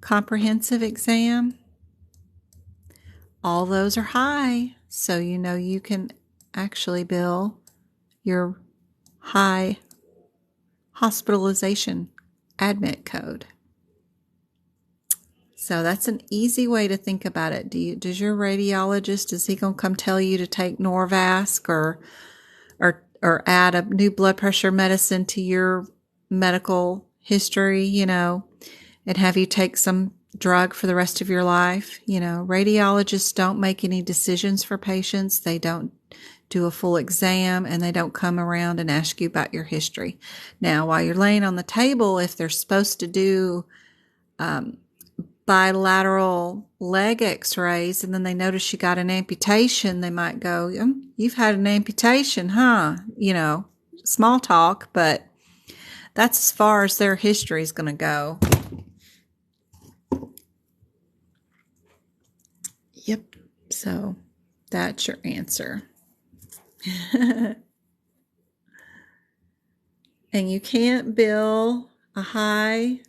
Comprehensive exam. All those are high, so you know you can actually bill your high hospitalization admit code. So that's an easy way to think about it. Does your radiologist, is he going to come tell you to take Norvasc or add a new blood pressure medicine to your medical history, and have you take some drug for the rest of your life? Radiologists don't make any decisions for patients. They don't do a full exam, and they don't come around and ask you about your history. Now, while you're laying on the table, if they're supposed to do bilateral leg x-rays and then they notice you got an amputation, they might go, you've had an amputation, huh? Small talk, but that's as far as their history is going to go. Yep. So that's your answer. And you can't bill a high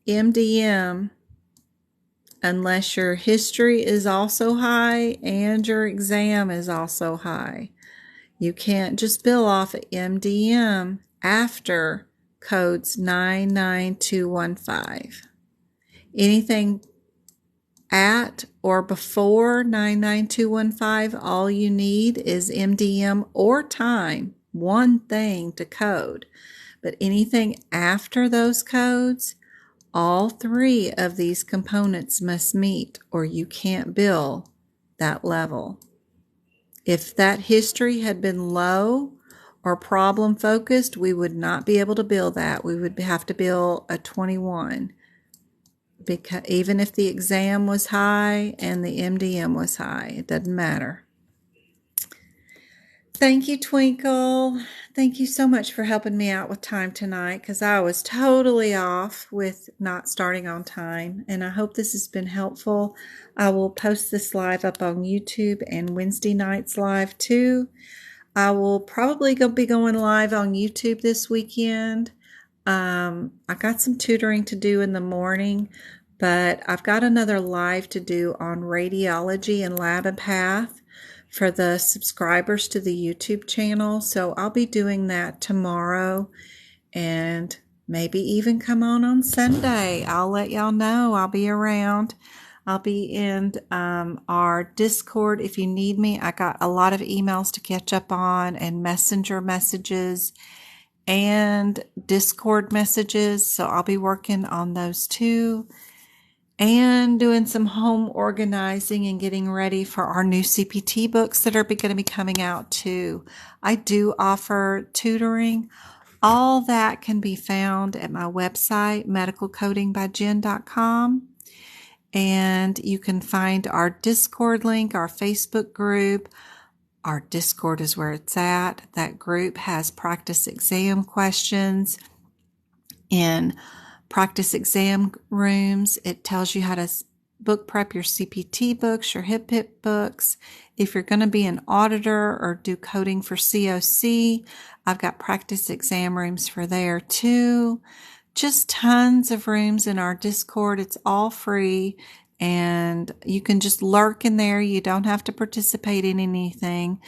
MDM unless your history is also high and your exam is also high. You can't just bill off of MDM after codes 99215. Anything at or before 99215, all you need is MDM or time, one thing to code. But anything after those codes, all three of these components must meet, or you can't bill that level. If that history had been low or problem focused, we would not be able to bill that. We would have to bill a 21, because even if the exam was high and the MDM was high, it doesn't matter. Thank you, Twinkle. Thank you so much for helping me out with time tonight, because I was totally off with not starting on time, and I hope this has been helpful. I will post this live up on YouTube and Wednesday nights live too. I will probably be going live on YouTube this weekend. I got some tutoring to do in the morning, but I've got another live to do on radiology and lab and path for the subscribers to the YouTube channel. So I'll be doing that tomorrow and maybe even come on Sunday. I'll let y'all know. I'll be around. I'll be in our Discord if you need me. I got a lot of emails to catch up on, and messenger messages and Discord messages. So I'll be working on those too. and doing some home organizing and getting ready for our new CPT books that are going to be coming out too. I do offer tutoring. All that can be found at my website, medicalcodingbyjen.com. And you can find our Discord link, our Facebook group. Our Discord is where it's at. That group has practice exam questions. In practice exam rooms, it tells you how to book prep your CPT books, your HIPP books. If you're going to be an auditor or do coding for COC, I've got practice exam rooms for there too. Just tons of rooms in our Discord. It's all free and you can just lurk in there. You don't have to participate in anything,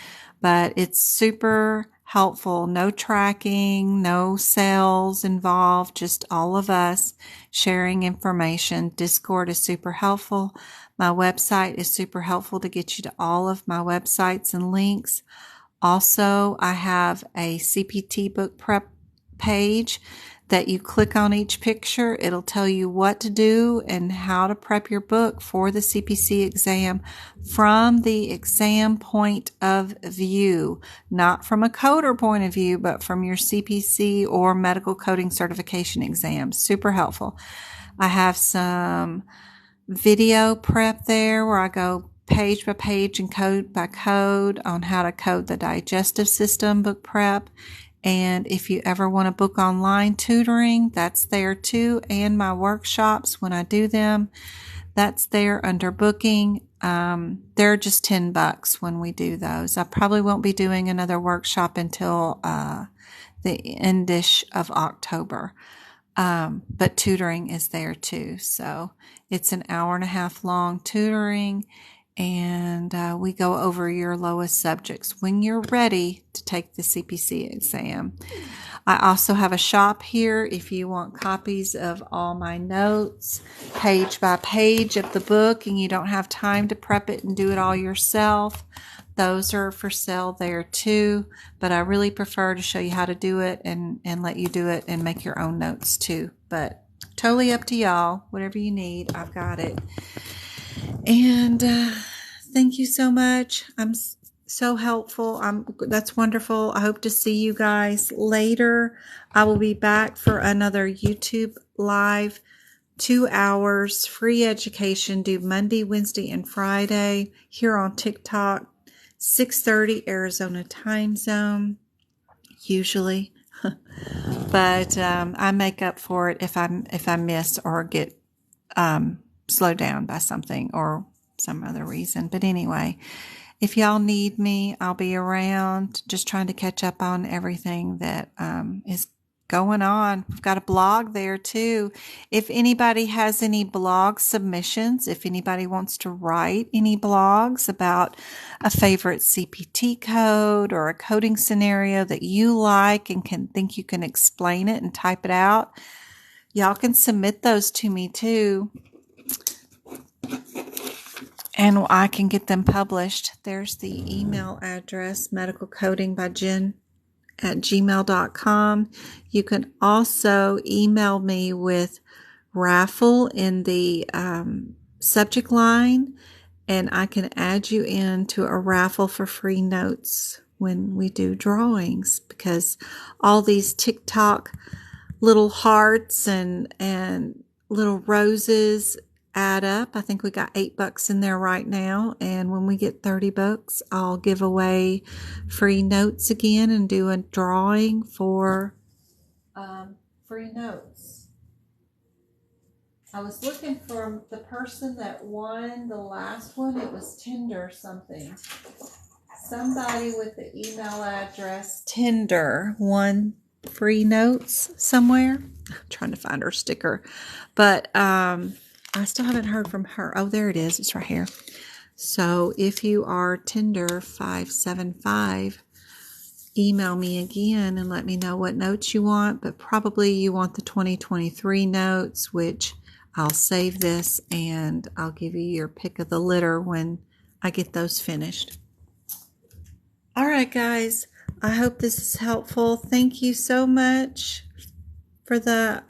but it's super helpful. No tracking, no sales involved, just all of us sharing information. Discord is super helpful. My website is super helpful to get you to all of my websites and links. Also, I have a CPT book prep page that you click on each picture. It'll tell you what to do and how to prep your book for the CPC exam from the exam point of view, not from a coder point of view, but from your CPC or medical coding certification exam. Super helpful. I have some video prep there where I go page by page and code by code on how to code the digestive system book prep. And if you ever want to book online tutoring, that's there too. And my workshops, when I do them, that's there under booking. They're just $10 when we do those. I probably won't be doing another workshop until the endish of October. But tutoring is there too. So it's an hour-and-a-half long tutoring, and we go over your lowest subjects when you're ready to take the CPC exam. I also have a shop here if you want copies of all my notes, page by page of the book, and you don't have time to prep it and do it all yourself. Those are for sale there too, but I really prefer to show you how to do it and let you do it and make your own notes too. But totally up to y'all. Whatever you need, I've got it. And thank you so much. I'm so helpful. That's wonderful. I hope to see you guys later. I will be back for another YouTube live, 2 hours, free education, due Monday, Wednesday, and Friday here on TikTok, 6:30 Arizona time zone, usually. But I make up for it if I miss or get slowed down by something or some other reason. But anyway, if y'all need me, I'll be around, just trying to catch up on everything that is going on. We've got a blog there too. If anybody has any blog submissions, if anybody wants to write any blogs about a favorite CPT code or a coding scenario that you like and think you can explain it and type it out, y'all can submit those to me too. And I can get them published. There's the email address, medicalcodingbyjen@gmail.com. You can also email me with raffle in the subject line, and I can add you into a raffle for free notes when we do drawings, because all these TikTok little hearts and little roses add up. I think we got $8 in there right now, and when we get 30 books, I'll give away free notes again and do a drawing for free notes. I was looking for the person that won the last one. It was Tinder something. Somebody with the email address Tinder won free notes somewhere. I'm trying to find her sticker, but I still haven't heard from her. Oh, there it is. It's right here. So if you are Tinder 575, email me again and let me know what notes you want, but probably you want the 2023 notes, which I'll save this and I'll give you your pick of the litter when I get those finished. All right, guys. I hope this is helpful. Thank you so much for the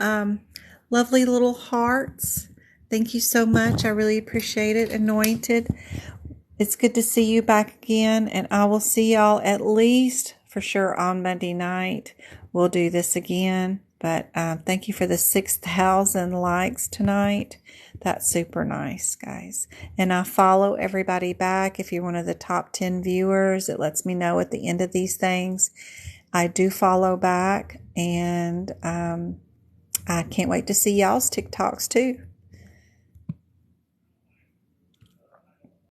lovely little hearts. Thank you so much. I really appreciate it. Anointed. It's good to see you back again, and I will see y'all at least for sure on Monday night. We'll do this again, but thank you for the 6,000 likes tonight. That's super nice, guys. And I follow everybody back. If you're one of the top 10 viewers, it lets me know at the end of these things. I do follow back, and I can't wait to see y'all's TikToks too.